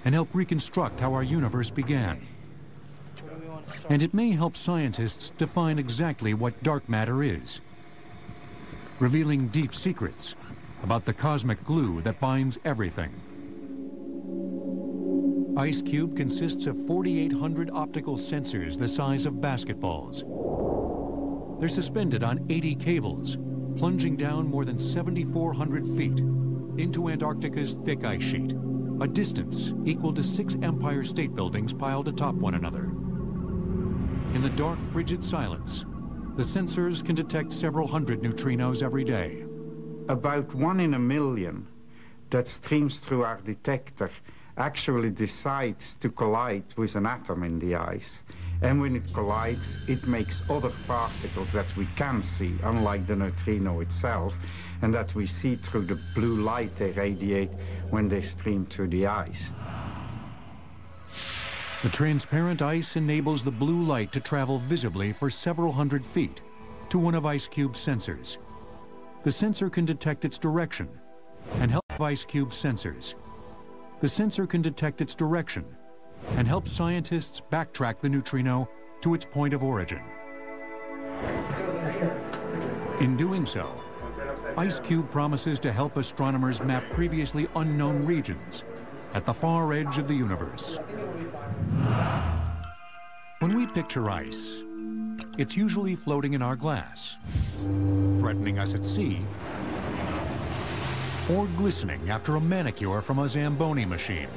and help reconstruct how our universe began. And it may help scientists define exactly what dark matter is, revealing deep secrets about the cosmic glue that binds everything. IceCube consists of 4,800 optical sensors the size of basketballs. They're suspended on 80 cables, plunging down more than 7,400 feet into Antarctica's thick ice sheet, a distance equal to 6 Empire State Buildings piled atop one another. In the dark, frigid silence, the sensors can detect several hundred neutrinos every day. About 1 in a million that streams through our detector actually decides to collide with an atom in the ice. And when it collides, it makes other particles that we can see, unlike the neutrino itself, and that we see through the blue light they radiate when they stream through the ice. The transparent ice enables the blue light to travel visibly for several hundred feet to one of IceCube's sensors. The sensor can detect its direction and help IceCube sensors. The sensor can detect its direction and help scientists backtrack the neutrino to its point of origin. In doing so, IceCube promises to help astronomers map previously unknown regions at the far edge of the universe. When we picture ice, it's usually floating in our glass, threatening us at sea, or glistening after a manicure from a Zamboni machine.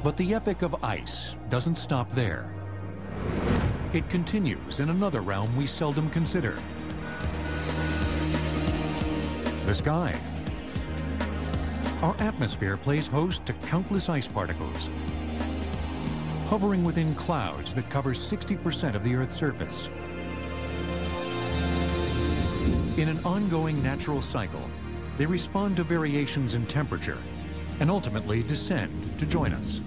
But the epic of ice doesn't stop there. It continues in another realm we seldom consider: the sky. Our atmosphere plays host to countless ice particles, hovering within clouds that cover 60% of the Earth's surface. In an ongoing natural cycle, they respond to variations in temperature and ultimately descend to join us.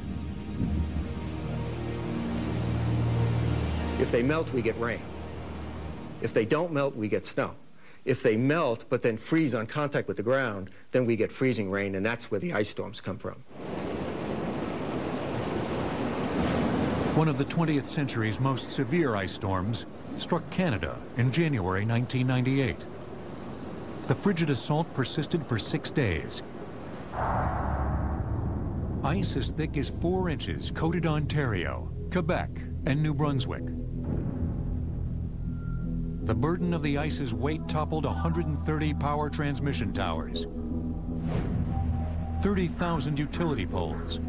If they melt, we get rain. If they don't melt, we get snow. If they melt but then freeze on contact with the ground, then we get freezing rain, and that's where the ice storms come from. One of the 20th century's most severe ice storms struck Canada in January 1998. The frigid assault persisted for 6 days. Ice as thick as 4 inches coated Ontario, Quebec, and New Brunswick. The burden of the ice's weight toppled 130 power transmission towers, 30,000 utility poles,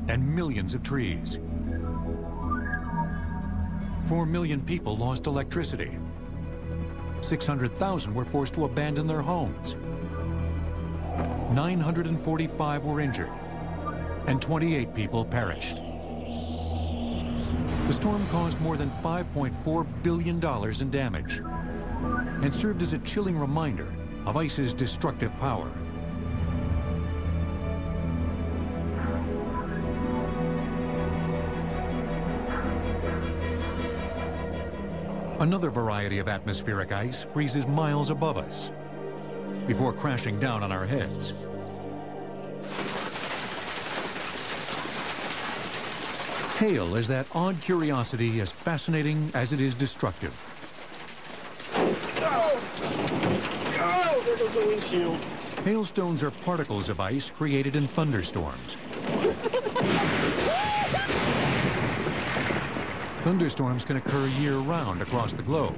and millions of trees. 4 million people lost electricity. 600,000 were forced to abandon their homes. 945 were injured, and 28 people perished. The storm caused more than $5.4 billion in damage and served as a chilling reminder of ice's destructive power. Another variety of atmospheric ice freezes miles above us before crashing down on our heads. Hail is that odd curiosity as fascinating as it is destructive. Oh, there goes the windshield. Hailstones are particles of ice created in thunderstorms. Thunderstorms can occur year-round across the globe.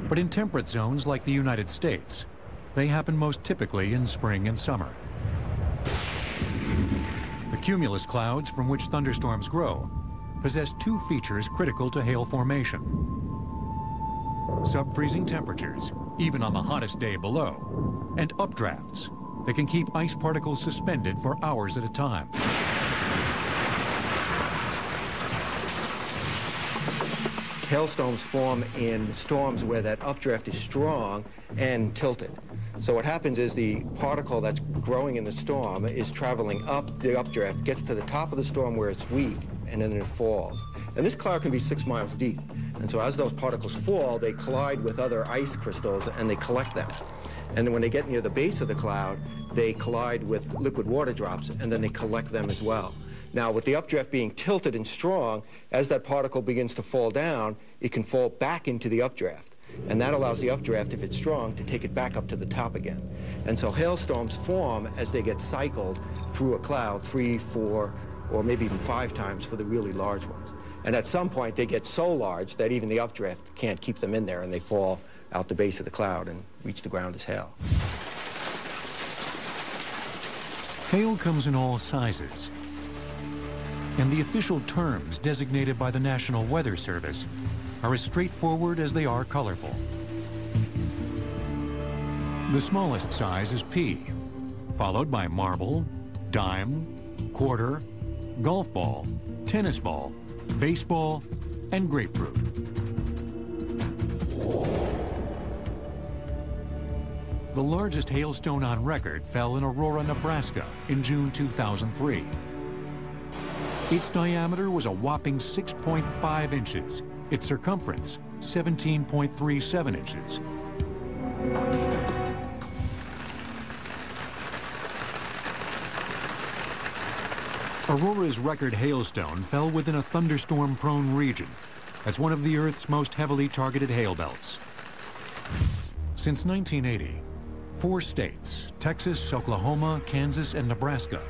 But in temperate zones like the United States, they happen most typically in spring and summer. The cumulus clouds from which thunderstorms grow possess two features critical to hail formation: sub-freezing temperatures, even on the hottest day below, and updrafts that can keep ice particles suspended for hours at a time. Hailstones form in storms where that updraft is strong and tilted. So what happens is the particle that's growing in the storm is traveling up the updraft, gets to the top of the storm where it's weak, and then it falls. And this cloud can be 6 miles deep. And so as those particles fall, they collide with other ice crystals and they collect them. And then when they get near the base of the cloud, they collide with liquid water drops and then they collect them as well. Now, with the updraft being tilted and strong, as that particle begins to fall down, it can fall back into the updraft. And that allows the updraft, if it's strong, to take it back up to the top again. And so hailstorms form as they get cycled through a cloud 3, 4, or maybe even 5 times for the really large ones. And at some point, they get so large that even the updraft can't keep them in there, and they fall out the base of the cloud and reach the ground as hail. Hail comes in all sizes, and the official terms designated by the National Weather Service are as straightforward as they are colorful. The smallest size is pea, followed by marble, dime, quarter, golf ball, tennis ball, baseball, and grapefruit. The largest hailstone on record fell in Aurora, Nebraska in June 2003. Its diameter was a whopping 6.5 inches, its circumference 17.37 inches. Aurora's record hailstone fell within a thunderstorm-prone region as one of the Earth's most heavily targeted hail belts. Since 1980, 4 states, Texas, Oklahoma, Kansas, and Nebraska,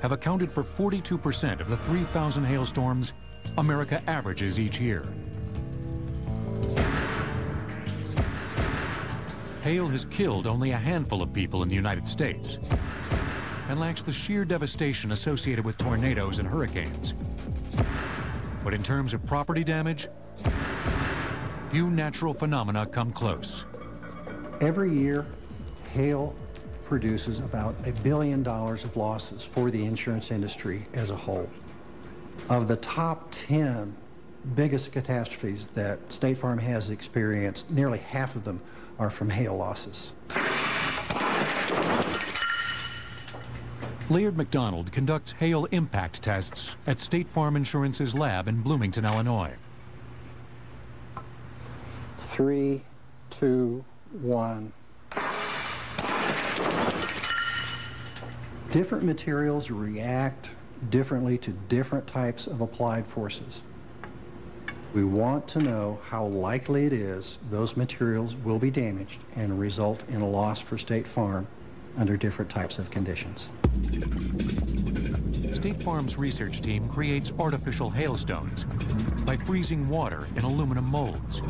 have accounted for 42% of the 3,000 hailstorms America averages each year. Hail has killed only a handful of people in the United States and lacks the sheer devastation associated with tornadoes and hurricanes. But in terms of property damage, few natural phenomena come close. Every year, hail produces about $1 billion of losses for the insurance industry as a whole. Of the top 10 biggest catastrophes that State Farm has experienced, nearly half of them are from hail losses. Laird McDonald conducts hail impact tests at State Farm Insurance's lab in Bloomington, Illinois. 3, 2, 1. Different materials react differently to different types of applied forces. We want to know how likely it is those materials will be damaged and result in a loss for State Farm under different types of conditions. State Farm's research team creates artificial hailstones by freezing water in aluminum molds.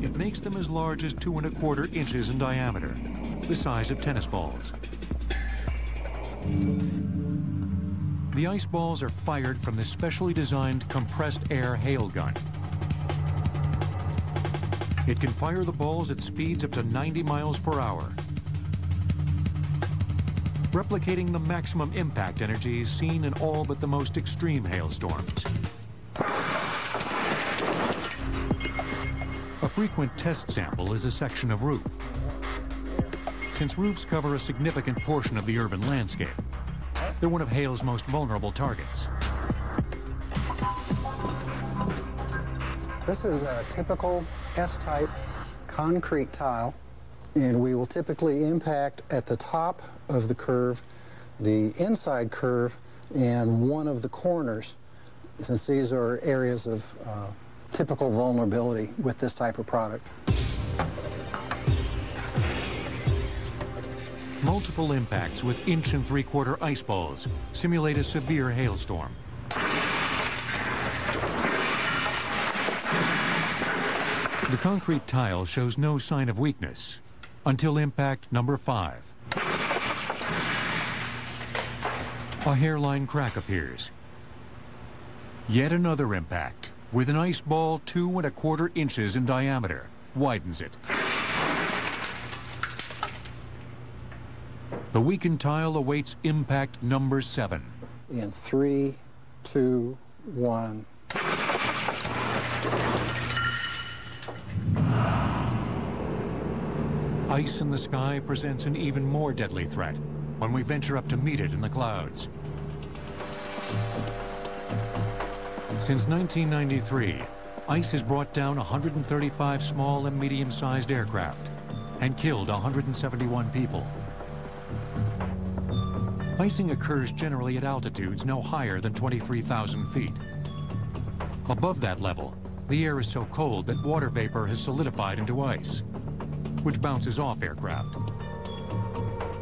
It makes them as large as 2 1/4 inches in diameter, the size of tennis balls. The ice balls are fired from this specially designed compressed air hail gun. It can fire the balls at speeds up to 90 miles per hour, replicating the maximum impact energies seen in all but the most extreme hailstorms. A frequent test sample is a section of roof. Since roofs cover a significant portion of the urban landscape, they're one of hail's most vulnerable targets. This is a typical S-type concrete tile, and we will typically impact at the top of the curve the inside curve and one of the corners, since these are areas of typical vulnerability with this type of product. Multiple impacts with 1 3/4 ice balls simulate a severe hailstorm. The concrete tile shows no sign of weakness until impact number 5. A hairline crack appears. Yet another impact with an ice ball 2 1/4 inches in diameter widens it. The weakened tile awaits impact number 7. In 3, 2, 1. Ice in the sky presents an even more deadly threat when we venture up to meet it in the clouds. Since 1993, ice has brought down 135 small and medium-sized aircraft and killed 171 people. Icing occurs generally at altitudes no higher than 23,000 feet. Above that level, the air is so cold that water vapor has solidified into ice, which bounces off aircraft.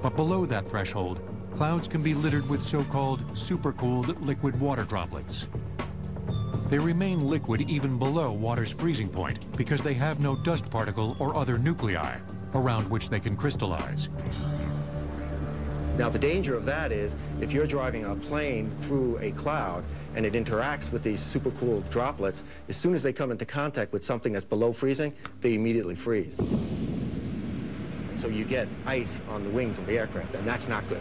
But below that threshold, clouds can be littered with so-called supercooled liquid water droplets. They remain liquid even below water's freezing point because they have no dust particle or other nuclei around which they can crystallize. Now, the danger of that is if you're driving a plane through a cloud and it interacts with these supercooled droplets, as soon as they come into contact with something that's below freezing, they immediately freeze. So you get ice on the wings of the aircraft, and that's not good.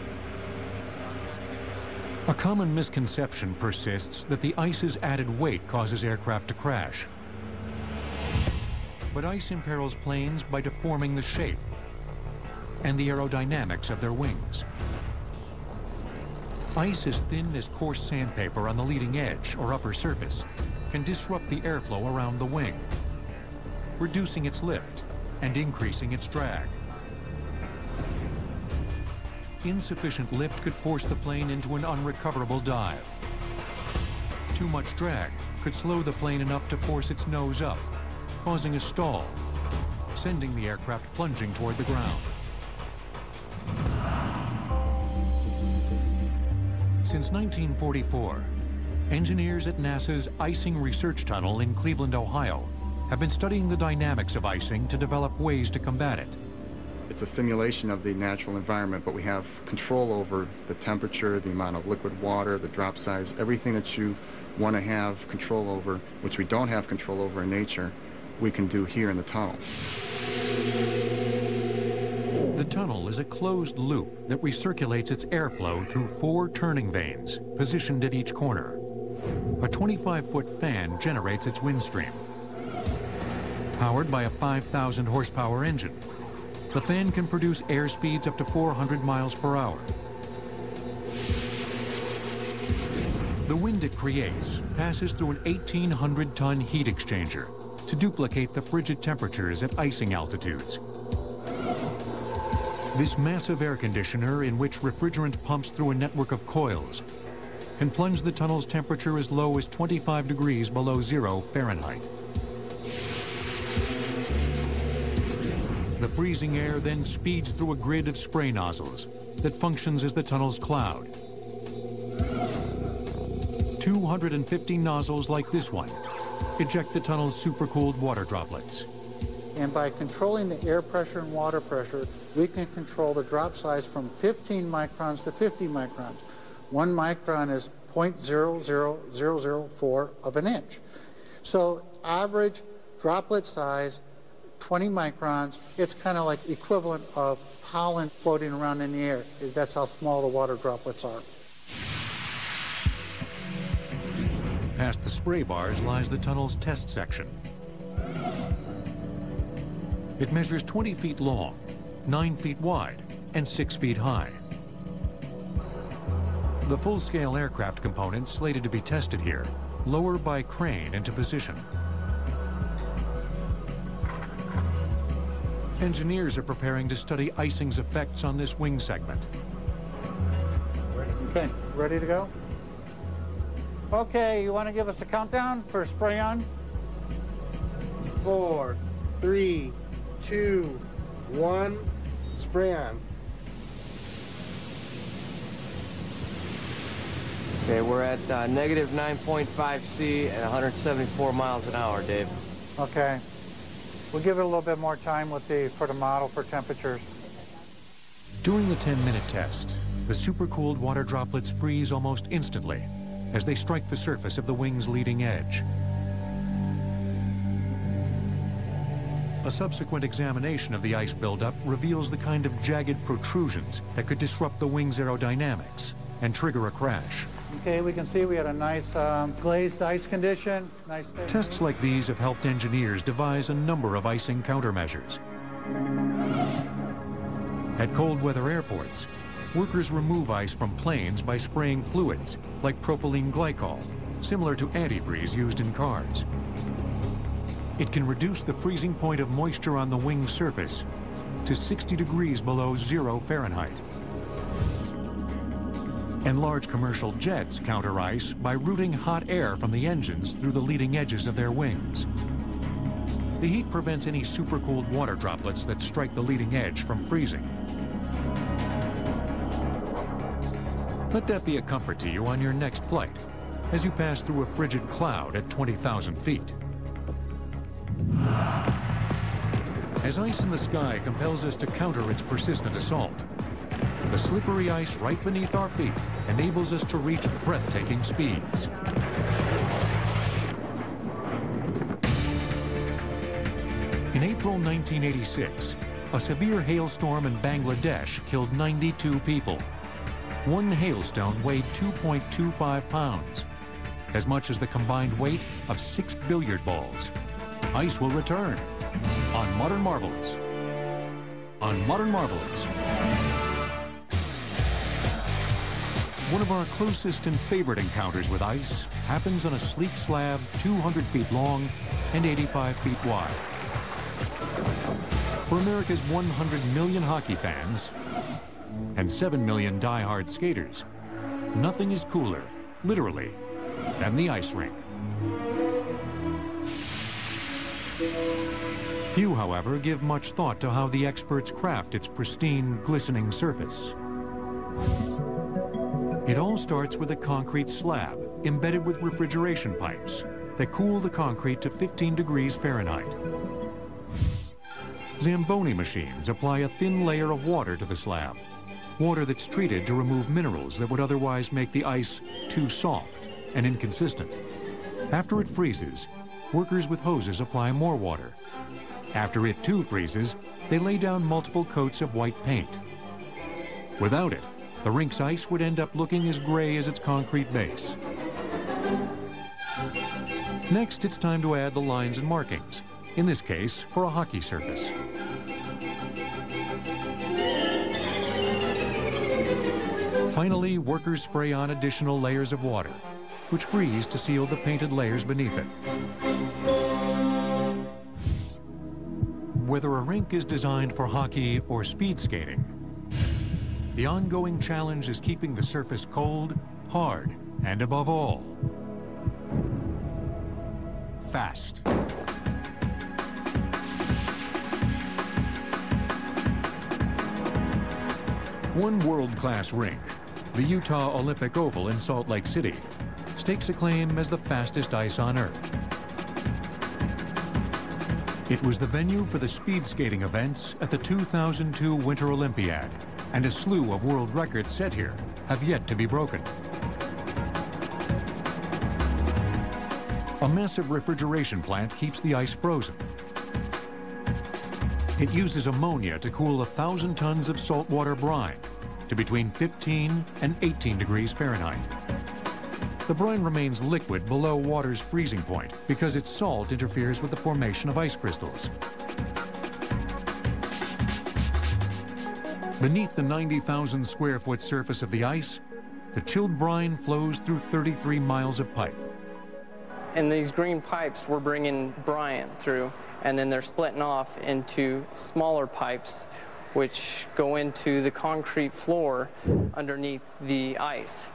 A common misconception persists that the ice's added weight causes aircraft to crash. But ice imperils planes by deforming the shape and the aerodynamics of their wings. Ice as thin as coarse sandpaper on the leading edge or upper surface can disrupt the airflow around the wing, reducing its lift and increasing its drag. Insufficient lift could force the plane into an unrecoverable dive. Too much drag could slow the plane enough to force its nose up, causing a stall, sending the aircraft plunging toward the ground. Since 1944, engineers at NASA's Icing Research Tunnel in Cleveland, Ohio, have been studying the dynamics of icing to develop ways to combat it. It's a simulation of the natural environment, but we have control over the temperature, the amount of liquid water, the drop size, everything that you want to have control over, which we don't have control over in nature, we can do here in the tunnel. The tunnel is a closed loop that recirculates its airflow through 4 turning vanes positioned at each corner. A 25-foot fan generates its wind stream. Powered by a 5,000 horsepower engine, the fan can produce air speeds up to 400 miles per hour. The wind it creates passes through an 1,800-ton heat exchanger to duplicate the frigid temperatures at icing altitudes. This massive air conditioner, in which refrigerant pumps through a network of coils, can plunge the tunnel's temperature as low as 25 degrees below 0 Fahrenheit. The freezing air then speeds through a grid of spray nozzles that functions as the tunnel's cloud. 250 nozzles like this one eject the tunnel's supercooled water droplets. And by controlling the air pressure and water pressure, we can control the drop size from 15 microns to 50 microns. 1 micron is 0.00004 of an inch. So average droplet size, 20 microns, it's kind of like equivalent of pollen floating around in the air. That's how small the water droplets are. Past the spray bars lies the tunnel's test section. It measures 20 feet long, 9 feet wide, and 6 feet high. The full-scale aircraft components slated to be tested here lower by crane into position. Engineers are preparing to study icing's effects on this wing segment. Okay, ready to go? Okay, you want to give us a countdown for spray on? 4, 3, 2, 1, spray on. Okay, we're at negative 9.5 C at 174 miles an hour, Dave. Okay. We'll give it a little bit more time with for the model for temperatures. During the 10-minute test, the supercooled water droplets freeze almost instantly as they strike the surface of the wing's leading edge. A subsequent examination of the ice buildup reveals the kind of jagged protrusions that could disrupt the wing's aerodynamics and trigger a crash. Okay, we can see we had a nice glazed ice condition. Nice. Tests like these have helped engineers devise a number of icing countermeasures. At cold weather airports, workers remove ice from planes by spraying fluids like propylene glycol, similar to antifreeze used in cars. It can reduce the freezing point of moisture on the wing surface to 60 degrees below 0 Fahrenheit. And large commercial jets counter ice by routing hot air from the engines through the leading edges of their wings. The heat prevents any supercooled water droplets that strike the leading edge from freezing. Let that be a comfort to you on your next flight as you pass through a frigid cloud at 20,000 feet. As ice in the sky compels us to counter its persistent assault, the slippery ice right beneath our feet enables us to reach breathtaking speeds. In April 1986, a severe hailstorm in Bangladesh killed 92 people. One hailstone weighed 2.25 pounds, as much as the combined weight of 6 billiard balls. Ice will return on Modern Marvels. On Modern Marvels. One of our closest and favorite encounters with ice happens on a sleek slab 200 feet long and 85 feet wide. For America's 100 million hockey fans and 7 million die-hard skaters, nothing is cooler, literally, than the ice rink. Few, however, give much thought to how the experts craft its pristine, glistening surface. It all starts with a concrete slab embedded with refrigeration pipes that cool the concrete to 15 degrees Fahrenheit. Zamboni machines apply a thin layer of water to the slab, water that's treated to remove minerals that would otherwise make the ice too soft and inconsistent. After it freezes, workers with hoses apply more water. After it too freezes, they lay down multiple coats of white paint. Without it, the rink's ice would end up looking as gray as its concrete base. Next, it's time to add the lines and markings, in this case, for a hockey surface. Finally, workers spray on additional layers of water, which freeze to seal the painted layers beneath it. Whether a rink is designed for hockey or speed skating, the ongoing challenge is keeping the surface cold, hard, and above all, fast. One world-class rink, the Utah Olympic Oval in Salt Lake City, stakes a claim as the fastest ice on Earth. It was the venue for the speed skating events at the 2002 Winter Olympiad, and a slew of world records set here have yet to be broken. A massive refrigeration plant keeps the ice frozen. It uses ammonia to cool 1,000 tons of saltwater brine to between 15 and 18 degrees Fahrenheit. The brine remains liquid below water's freezing point because its salt interferes with the formation of ice crystals. Beneath the 90,000 square foot surface of the ice, the chilled brine flows through 33 miles of pipe. In these green pipes, we're bringing brine through, and then they're splitting off into smaller pipes which go into the concrete floor underneath the ice.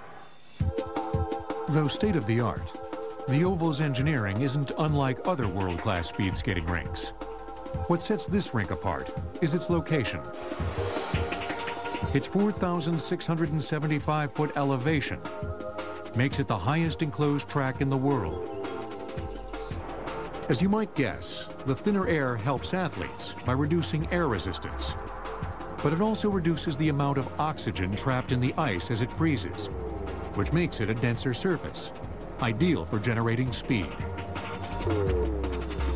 Though state-of-the-art, the Oval's engineering isn't unlike other world-class speed skating rinks. What sets this rink apart is its location. Its 4,675-foot elevation makes it the highest enclosed track in the world. As you might guess, the thinner air helps athletes by reducing air resistance. But it also reduces the amount of oxygen trapped in the ice as it freezes, which makes it a denser surface, ideal for generating speed.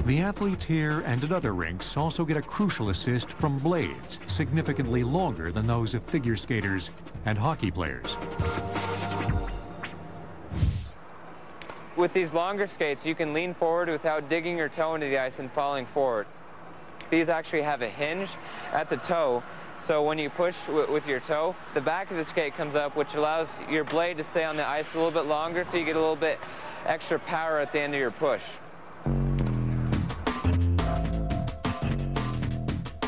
The athletes here and at other rinks also get a crucial assist from blades significantly longer than those of figure skaters and hockey players. With these longer skates, you can lean forward without digging your toe into the ice and falling forward. These actually have a hinge at the toe, so when you push with your toe, the back of the skate comes up, which allows your blade to stay on the ice a little bit longer, so you get a little bit extra power at the end of your push.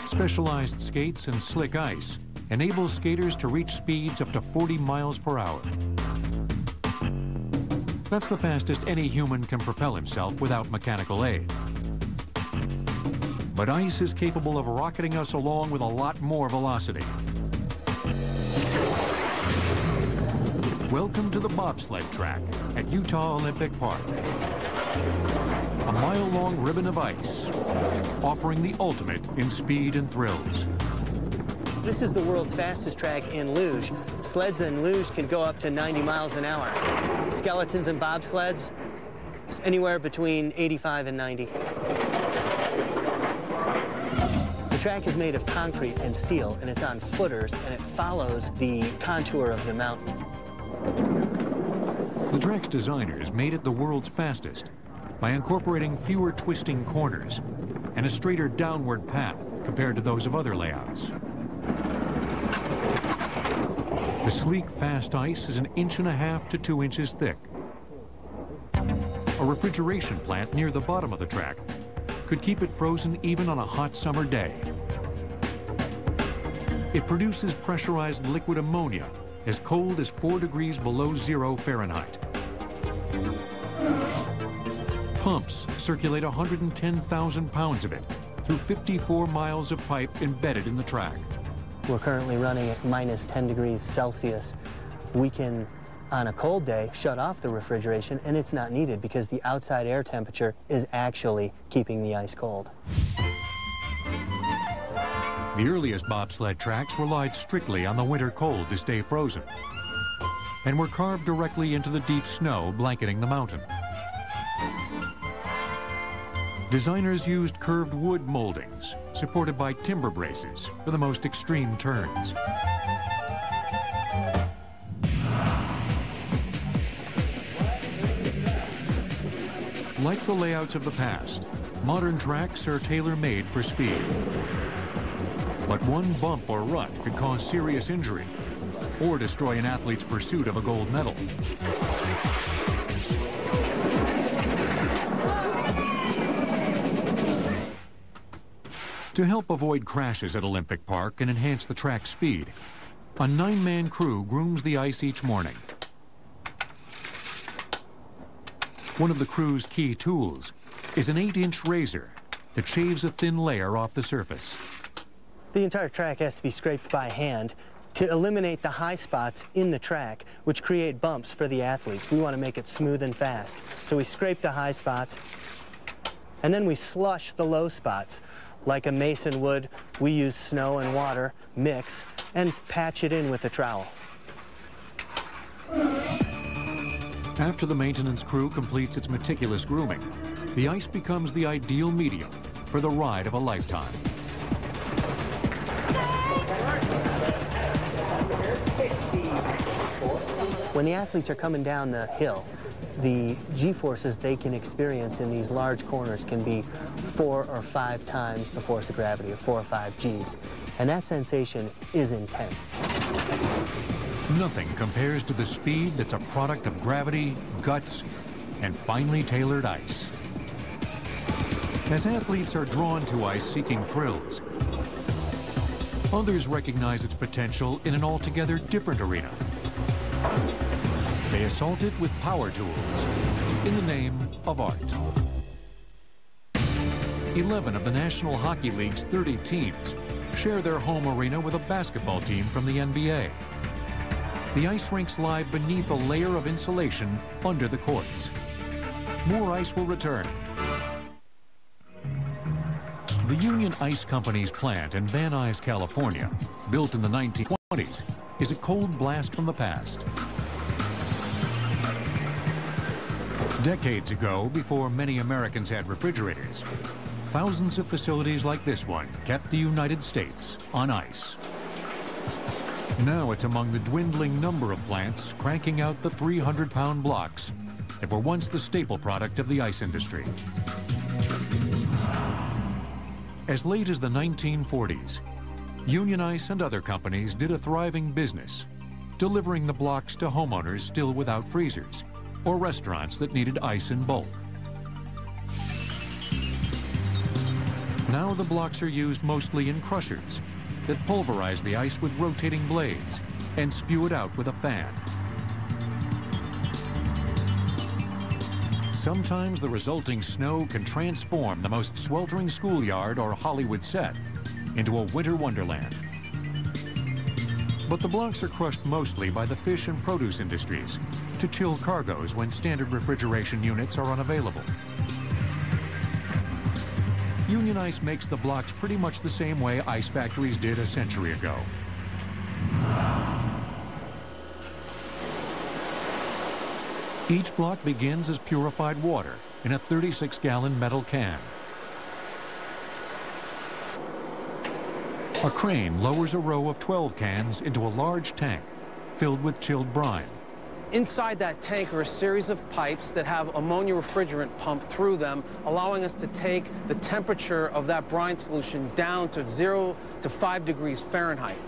Specialized skates and slick ice enable skaters to reach speeds up to 40 miles per hour. That's the fastest any human can propel himself without mechanical aid. But ice is capable of rocketing us along with a lot more velocity. Welcome to the bobsled track at Utah Olympic Park. A mile-long ribbon of ice, offering the ultimate in speed and thrills. This is the world's fastest track in luge. Sleds and luge can go up to 90 miles an hour. Skeletons and bobsleds, anywhere between 85 and 90. The track is made of concrete and steel, and it's on footers, and it follows the contour of the mountain. The track's designers made it the world's fastest by incorporating fewer twisting corners and a straighter downward path compared to those of other layouts. The sleek, fast ice is 1.5 to 2 inches thick. A refrigeration plant near the bottom of the track could keep it frozen even on a hot summer day. It produces pressurized liquid ammonia as cold as 4 degrees below 0 Fahrenheit. Pumps circulate 110,000 pounds of it through 54 miles of pipe embedded in the track. We're currently running at minus 10 degrees Celsius. We can, on a cold day, shut off the refrigeration, and it's not needed because the outside air temperature is actually keeping the ice cold. The earliest bobsled tracks relied strictly on the winter cold to stay frozen and were carved directly into the deep snow blanketing the mountain. Designers used curved wood moldings supported by timber braces for the most extreme turns. Like the layouts of the past, modern tracks are tailor-made for speed. But one bump or rut could cause serious injury or destroy an athlete's pursuit of a gold medal. To help avoid crashes at Olympic Park and enhance the track's speed, a 9-man crew grooms the ice each morning. One of the crew's key tools is an 8-inch razor that shaves a thin layer off the surface. The entire track has to be scraped by hand to eliminate the high spots in the track, which create bumps for the athletes. We want to make it smooth and fast. So we scrape the high spots, and then we slush the low spots. Like a mason would, we use snow and water, mix, and patch it in with a trowel. After the maintenance crew completes its meticulous grooming, the ice becomes the ideal medium for the ride of a lifetime. When the athletes are coming down the hill, the G-forces they can experience in these large corners can be 4 or 5 times the force of gravity, or 4 or 5 Gs. And that sensation is intense. Nothing compares to the speed that's a product of gravity, guts, and finely tailored ice. As athletes are drawn to ice seeking thrills, Others recognize its potential in an altogether different arena. They assault it with power tools in the name of art. 11 of the National Hockey League's 30 teams share their home arena with a basketball team from the NBA. The ice rinks lie beneath a layer of insulation under the courts. More ice will return. The Union Ice Company's plant in Van Nuys, California, built in the 1920s, is a cold blast from the past. Decades ago, before many Americans had refrigerators, thousands of facilities like this one kept the United States on ice. Now it's among the dwindling number of plants cranking out the 300-pound blocks that were once the staple product of the ice industry. As late as the 1940s, Union Ice and other companies did a thriving business, delivering the blocks to homeowners still without freezers, or restaurants that needed ice in bulk. Now the blocks are used mostly in crushers that pulverize the ice with rotating blades and spew it out with a fan. Sometimes the resulting snow can transform the most sweltering schoolyard or Hollywood set into a winter wonderland. But the blocks are crushed mostly by the fish and produce industries to chill cargoes when standard refrigeration units are unavailable. Union Ice makes the blocks pretty much the same way ice factories did a century ago. Each block begins as purified water in a 36-gallon metal can. A crane lowers a row of 12 cans into a large tank filled with chilled brine. Inside that tank are a series of pipes that have ammonia refrigerant pumped through them, allowing us to take the temperature of that brine solution down to 0 to 5 degrees Fahrenheit.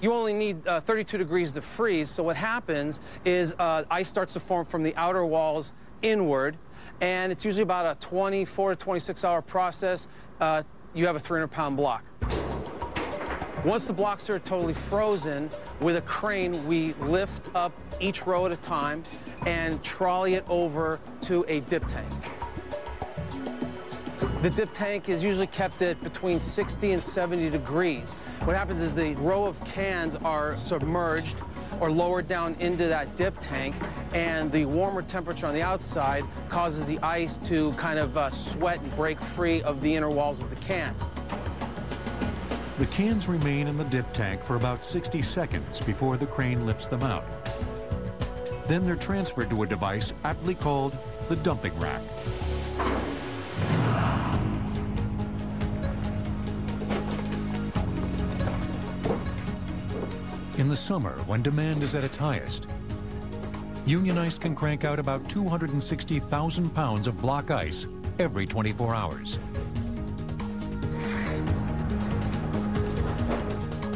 You only need 32 degrees to freeze, so what happens is ice starts to form from the outer walls inward, and it's usually about a 24 to 26-hour process. You have a 300-pound block. Once the blocks are totally frozen, with a crane, we lift up each row at a time and trolley it over to a dip tank. The dip tank is usually kept at between 60 and 70 degrees. What happens is the row of cans are submerged or lowered down into that dip tank, and the warmer temperature on the outside causes the ice to kind of sweat and break free of the inner walls of the cans. The cans remain in the dip tank for about 60 seconds before the crane lifts them out. Then they're transferred to a device aptly called the dumping rack. In the summer, when demand is at its highest, Union Ice can crank out about 260,000 pounds of block ice every 24 hours.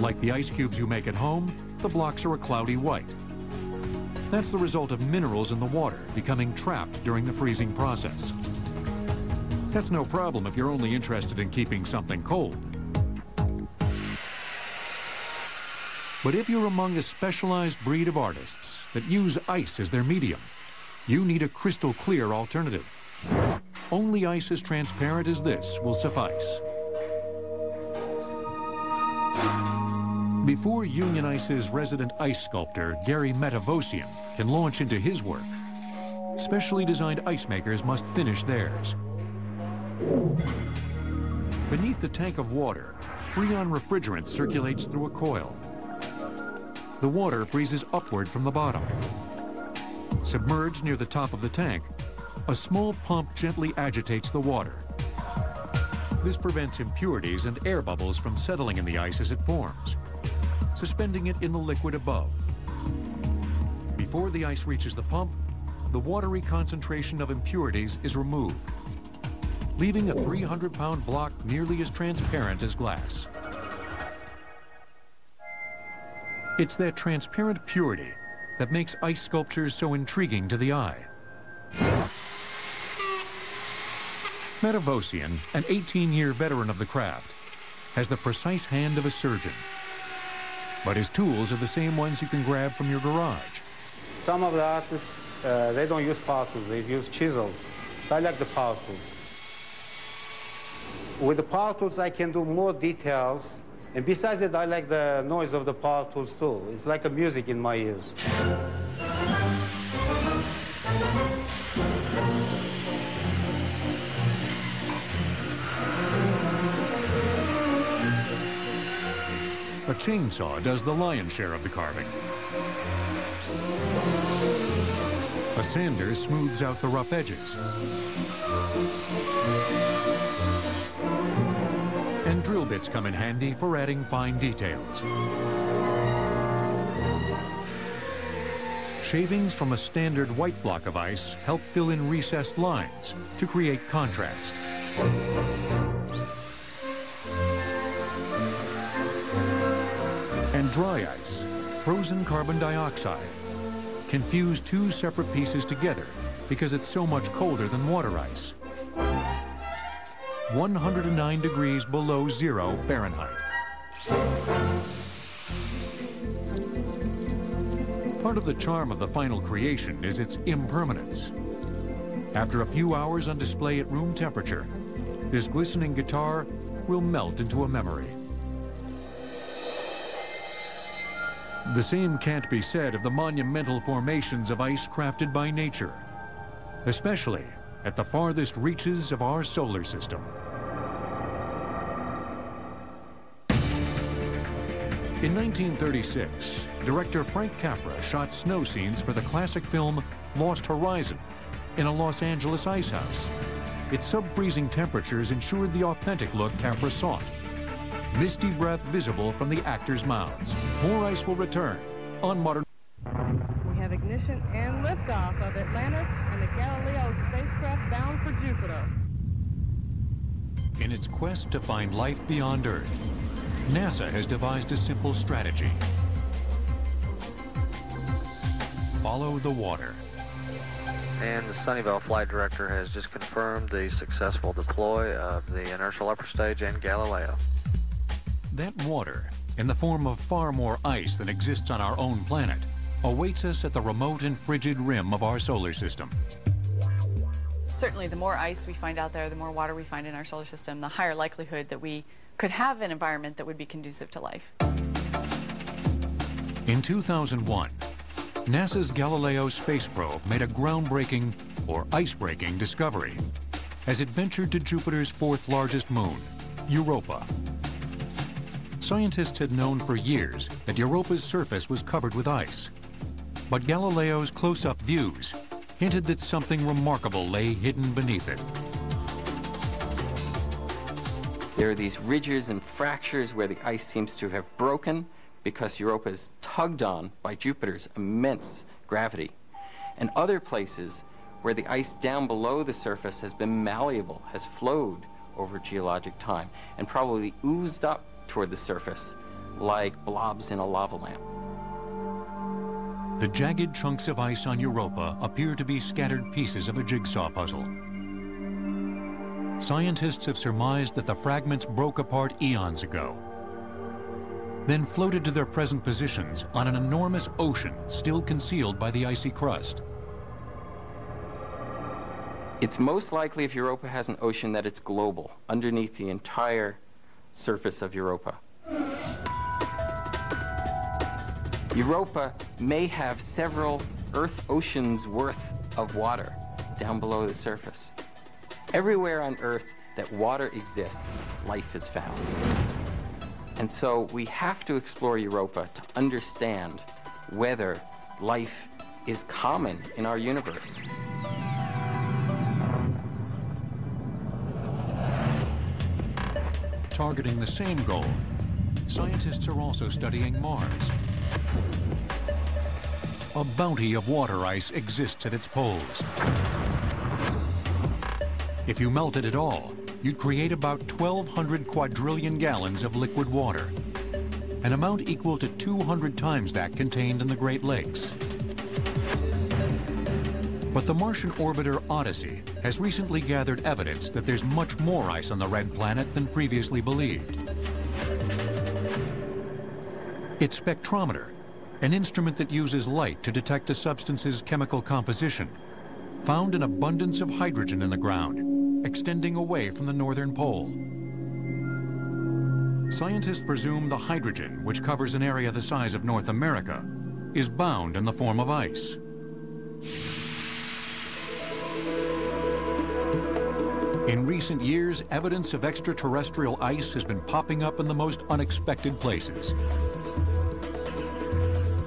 Like the ice cubes you make at home, the blocks are a cloudy white. That's the result of minerals in the water becoming trapped during the freezing process. That's no problem if you're only interested in keeping something cold. But if you're among a specialized breed of artists that use ice as their medium, you need a crystal clear alternative. Only ice as transparent as this will suffice. Before Union Ice's resident ice sculptor, Gary Metavosian, can launch into his work, specially designed ice makers must finish theirs. Beneath the tank of water, Freon refrigerant circulates through a coil. The water freezes upward from the bottom. Submerged near the top of the tank, a small pump gently agitates the water. This prevents impurities and air bubbles from settling in the ice as it forms, suspending it in the liquid above. Before the ice reaches the pump, the watery concentration of impurities is removed, leaving a 300-pound block nearly as transparent as glass. It's that transparent purity that makes ice sculptures so intriguing to the eye. Metavosian, an 18-year veteran of the craft, has the precise hand of a surgeon. But his tools are the same ones you can grab from your garage. Some of the artists, they don't use power tools, they use chisels. I like the power tools. With the power tools, I can do more details. And besides that, I like the noise of the power tools too. It's like a music in my ears. A chainsaw does the lion's share of the carving. A sander smooths out the rough edges. And drill bits come in handy for adding fine details. Shavings from a standard white block of ice help fill in recessed lines to create contrast. And dry ice, frozen carbon dioxide, can fuse two separate pieces together because it's so much colder than water ice. 109 degrees below 0 Fahrenheit. Part of the charm of the final creation is its impermanence. After a few hours on display at room temperature, this glistening guitar will melt into a memory. The same can't be said of the monumental formations of ice crafted by nature, especially at the farthest reaches of our solar system. In 1936, director Frank Capra shot snow scenes for the classic film Lost Horizon in a Los Angeles ice house. Its sub-freezing temperatures ensured the authentic look Capra sought. Misty breath visible from the actors' mouths. More ice will return on Modern. We have ignition and liftoff of Atlantis and the Galileo spacecraft bound for Jupiter. In its quest to find life beyond Earth, NASA has devised a simple strategy. Follow the water. And the Sunnyvale flight director has just confirmed the successful deploy of the inertial upper stage and Galileo. That water, in the form of far more ice than exists on our own planet, awaits us at the remote and frigid rim of our solar system. Certainly, the more ice we find out there, the more water we find in our solar system, the higher likelihood that we could have an environment that would be conducive to life. In 2001, NASA's Galileo space probe made a groundbreaking, or ice-breaking, discovery as it ventured to Jupiter's fourth largest moon, Europa. Scientists had known for years that Europa's surface was covered with ice, but Galileo's close-up views hinted that something remarkable lay hidden beneath it. There are these ridges and fractures where the ice seems to have broken because Europa is tugged on by Jupiter's immense gravity, and other places where the ice down below the surface has been malleable, has flowed over geologic time, and probably oozed up toward the surface like blobs in a lava lamp. The jagged chunks of ice on Europa appear to be scattered pieces of a jigsaw puzzle. Scientists have surmised that the fragments broke apart eons ago, then floated to their present positions on an enormous ocean still concealed by the icy crust. It's most likely, if Europa has an ocean, that it's global, underneath the entire surface of Europa. Europa may have several Earth oceans worth of water down below the surface. Everywhere on Earth that water exists, life is found. And so we have to explore Europa to understand whether life is common in our universe. Targeting the same goal, scientists are also studying Mars. A bounty of water ice exists at its poles. If you melted it all, you'd create about 1,200 quadrillion gallons of liquid water, an amount equal to 200 times that contained in the Great Lakes. But the Martian orbiter Odyssey has recently gathered evidence that there's much more ice on the red planet than previously believed. Its spectrometer, an instrument that uses light to detect a substance's chemical composition, found an abundance of hydrogen in the ground, extending away from the northern pole. Scientists presume the hydrogen, which covers an area the size of North America, is bound in the form of ice. In recent years, evidence of extraterrestrial ice has been popping up in the most unexpected places.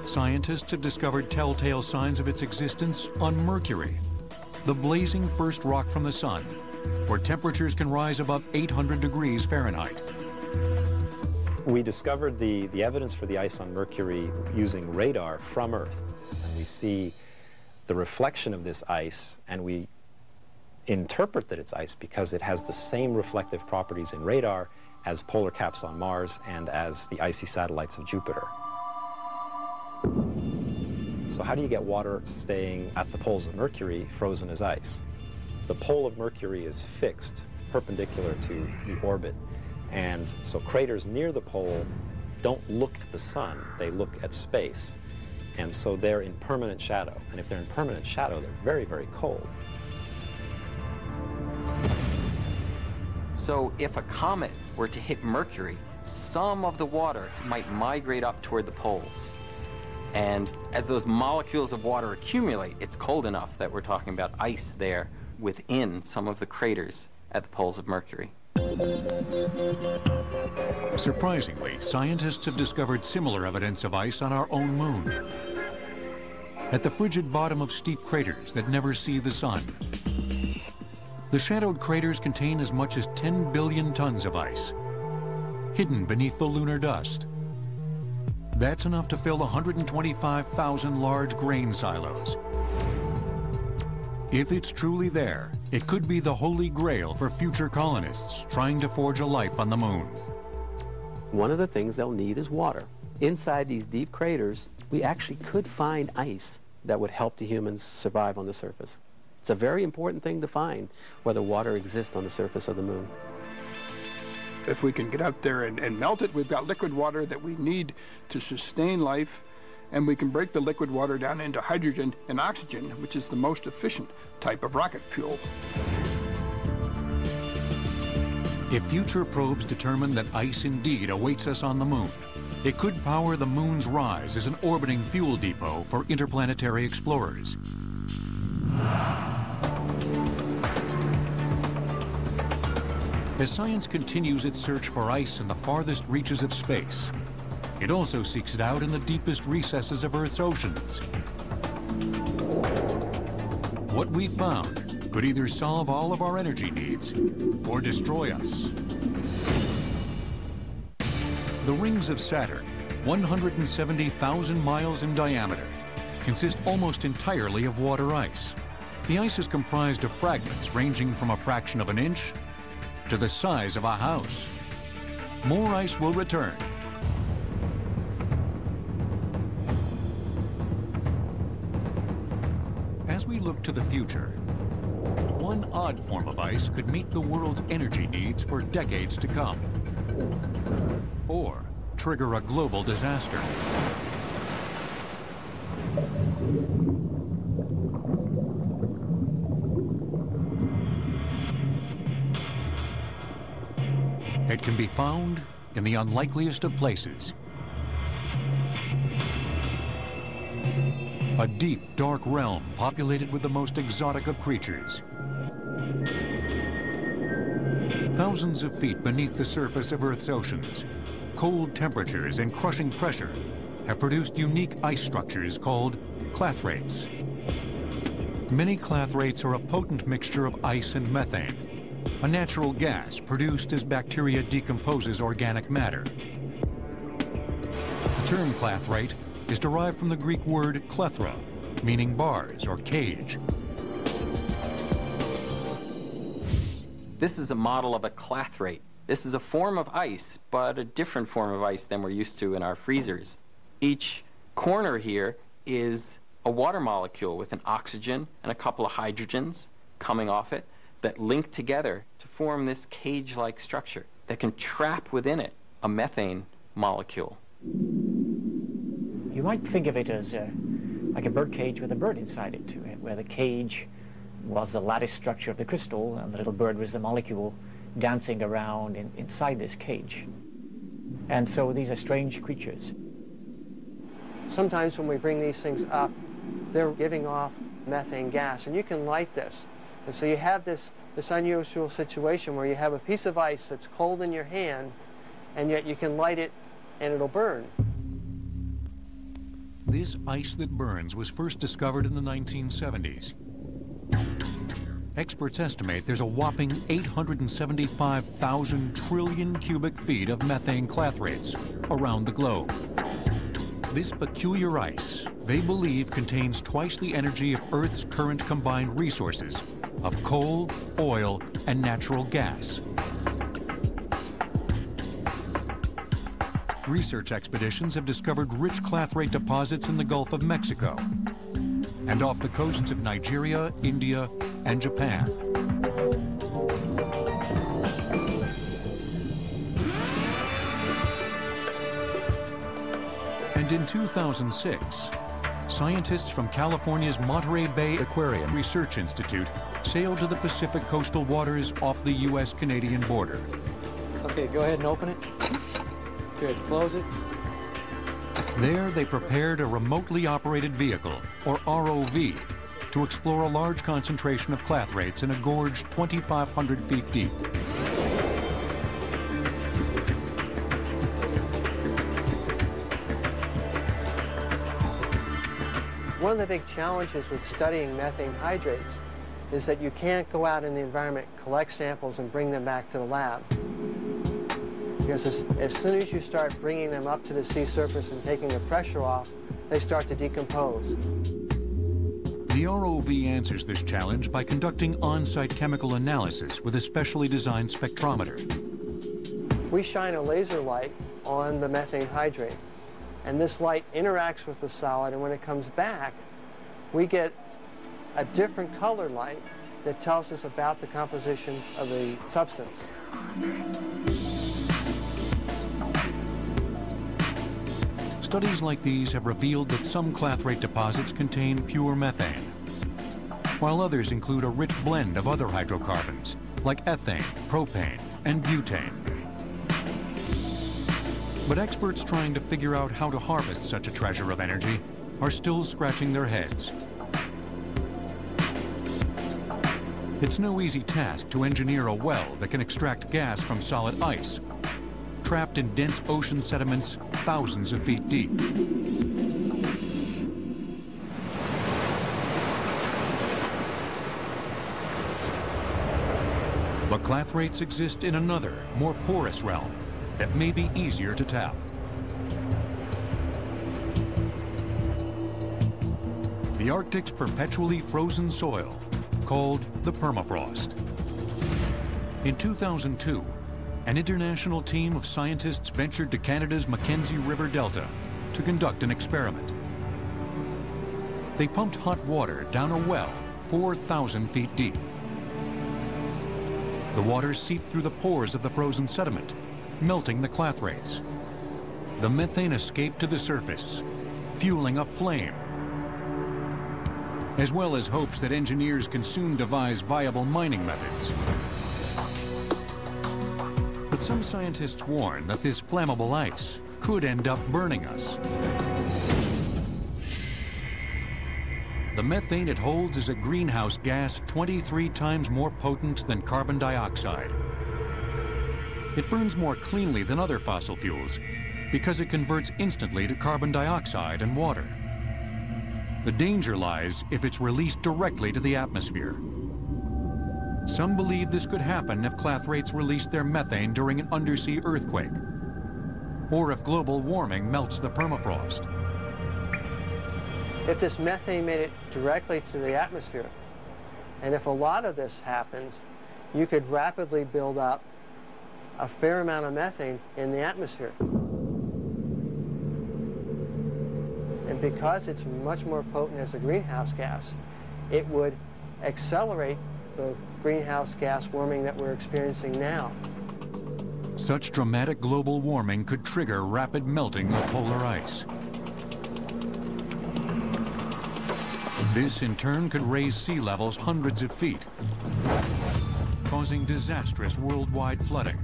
Scientists have discovered telltale signs of its existence on Mercury, the blazing first rock from the sun, where temperatures can rise above 800 degrees Fahrenheit. We discovered the evidence for the ice on Mercury using radar from Earth. And we see the reflection of this ice, and we interpret that it's ice because it has the same reflective properties in radar as polar caps on Mars and as the icy satellites of Jupiter. So how do you get water staying at the poles of Mercury frozen as ice? The pole of Mercury is fixed perpendicular to the orbit, and so craters near the pole don't look at the sun, they look at space. And so they're in permanent shadow, and if they're in permanent shadow, they're very, very cold. So if a comet were to hit Mercury, some of the water might migrate up toward the poles. And as those molecules of water accumulate, it's cold enough that we're talking about ice there within some of the craters at the poles of Mercury. Surprisingly, scientists have discovered similar evidence of ice on our own moon. At the frigid bottom of steep craters that never see the sun. The shadowed craters contain as much as 10 billion tons of ice, hidden beneath the lunar dust. That's enough to fill 125,000 large grain silos. If it's truly there, it could be the holy grail for future colonists trying to forge a life on the moon. One of the things they'll need is water. Inside these deep craters, we actually could find ice that would help the humans survive on the surface. It's a very important thing to find, whether water exists on the surface of the moon. If we can get out there and melt it, we've got liquid water that we need to sustain life, and we can break the liquid water down into hydrogen and oxygen, which is the most efficient type of rocket fuel. If future probes determine that ice indeed awaits us on the moon, it could power the moon's rise as an orbiting fuel depot for interplanetary explorers. As science continues its search for ice in the farthest reaches of space, it also seeks it out in the deepest recesses of Earth's oceans. What we found could either solve all of our energy needs or destroy us. The rings of Saturn, 170,000 miles in diameter, consist almost entirely of water ice. The ice is comprised of fragments ranging from a fraction of an inch to the size of a house. More ice will return. As we look to the future, one odd form of ice could meet the world's energy needs for decades to come, or trigger a global disaster. It can be found in the unlikeliest of places. A deep, dark realm populated with the most exotic of creatures. Thousands of feet beneath the surface of Earth's oceans, cold temperatures and crushing pressure have produced unique ice structures called clathrates. Many clathrates are a potent mixture of ice and methane, a natural gas produced as bacteria decomposes organic matter. The term clathrate is derived from the Greek word klethra, meaning bars or cage. This is a model of a clathrate. This is a form of ice, but a different form of ice than we're used to in our freezers. Each corner here is a water molecule with an oxygen and a couple of hydrogens coming off it that link together to form this cage-like structure that can trap within it a methane molecule. You might think of it as like a bird cage with a bird inside it, where the cage was the lattice structure of the crystal, and the little bird was the molecule dancing around inside this cage. And so these are strange creatures. Sometimes when we bring these things up, they're giving off methane gas, and you can light this. And so you have this unusual situation where you have a piece of ice that's cold in your hand, and yet you can light it and it'll burn. This ice that burns was first discovered in the 1970s. Experts estimate there's a whopping 875,000 trillion cubic feet of methane clathrates around the globe. This peculiar ice, they believe, contains twice the energy of Earth's current combined resources of coal, oil, and natural gas. Research expeditions have discovered rich clathrate deposits in the Gulf of Mexico and off the coasts of Nigeria, India, and Japan. And in 2006, scientists from California's Monterey Bay Aquarium Research Institute sailed to the Pacific coastal waters off the U.S.-Canadian border. Okay, go ahead and open it. Good, close it. There, they prepared a remotely operated vehicle, or ROV, to explore a large concentration of clathrates in a gorge 2,500 feet deep. One of the big challenges with studying methane hydrates is that you can't go out in the environment, collect samples, and bring them back to the lab. Because as soon as you start bringing them up to the sea surface and taking the pressure off, they start to decompose. The ROV answers this challenge by conducting on-site chemical analysis with a specially designed spectrometer. We shine a laser light on the methane hydrate, and this light interacts with the solid, and when it comes back, we get a different color light that tells us about the composition of the substance. Studies like these have revealed that some clathrate deposits contain pure methane, while others include a rich blend of other hydrocarbons, like ethane, propane, and butane. But experts trying to figure out how to harvest such a treasure of energy are still scratching their heads. It's no easy task to engineer a well that can extract gas from solid ice, trapped in dense ocean sediments thousands of feet deep. But clathrates exist in another, more porous realm that may be easier to tap. The Arctic's perpetually frozen soil, called the permafrost. In 2002, an international team of scientists ventured to Canada's Mackenzie River Delta to conduct an experiment. They pumped hot water down a well 4,000 feet deep. The water seeped through the pores of the frozen sediment, melting the clathrates. The methane escaped to the surface, fueling a flame, as well as hopes that engineers can soon devise viable mining methods. But some scientists warn that this flammable ice could end up burning us. The methane it holds is a greenhouse gas 23 times more potent than carbon dioxide. It burns more cleanly than other fossil fuels because it converts instantly to carbon dioxide and water. The danger lies if it's released directly to the atmosphere. Some believe this could happen if clathrates released their methane during an undersea earthquake, or if global warming melts the permafrost. If this methane made it directly to the atmosphere, and if a lot of this happens, you could rapidly build up a fair amount of methane in the atmosphere. And because it's much more potent as a greenhouse gas, it would accelerate the greenhouse gas warming that we're experiencing now. Such dramatic global warming could trigger rapid melting of polar ice. This, in turn, could raise sea levels hundreds of feet, causing disastrous worldwide flooding.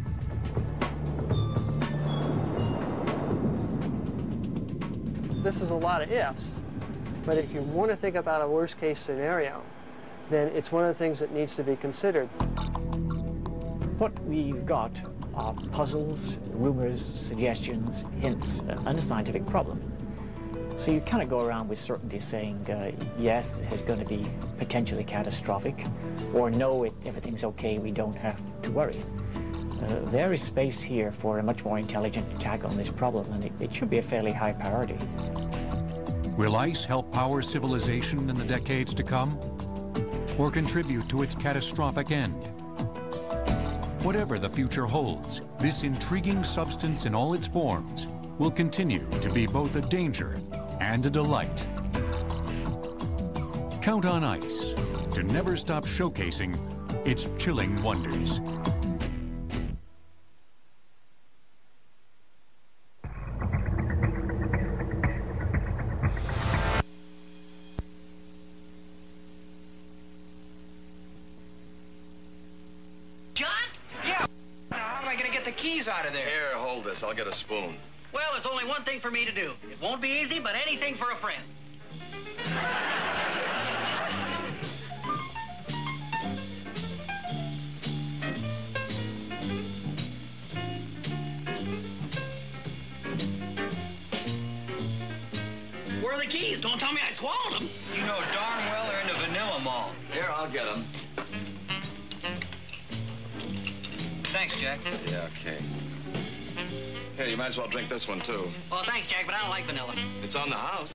This is a lot of ifs, but if you want to think about a worst-case scenario, then it's one of the things that needs to be considered. What we've got are puzzles, rumors, suggestions, hints, and a scientific problem. So you kind of go around with certainty saying, yes, it's going to be potentially catastrophic, or no, everything's okay, we don't have to worry. There is space here for a much more intelligent attack on this problem, and it should be a fairly high priority. Will ice help power civilization in the decades to come, or contribute to its catastrophic end? Whatever the future holds, this intriguing substance in all its forms will continue to be both a danger and a delight. Count on ice to never stop showcasing its chilling wonders. Out of there. Here, hold this. I'll get a spoon. Well, there's only one thing for me to do. It won't be easy, but anything for a friend. Where are the keys? Don't tell me I swallowed them. You know darn well they're in the vanilla mall. Here, I'll get them. Thanks, Jack. Yeah, okay. Here, you might as well drink this one, too. Oh, thanks, Jack, but I don't like vanilla. It's on the house.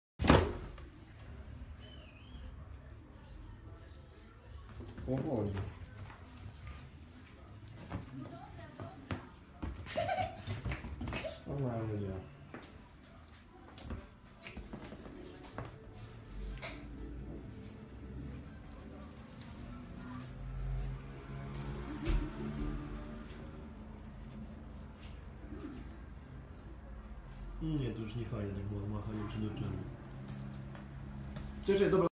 Nie, to już nie fajnie tak było, machanie czy nie. Cześć, dobra.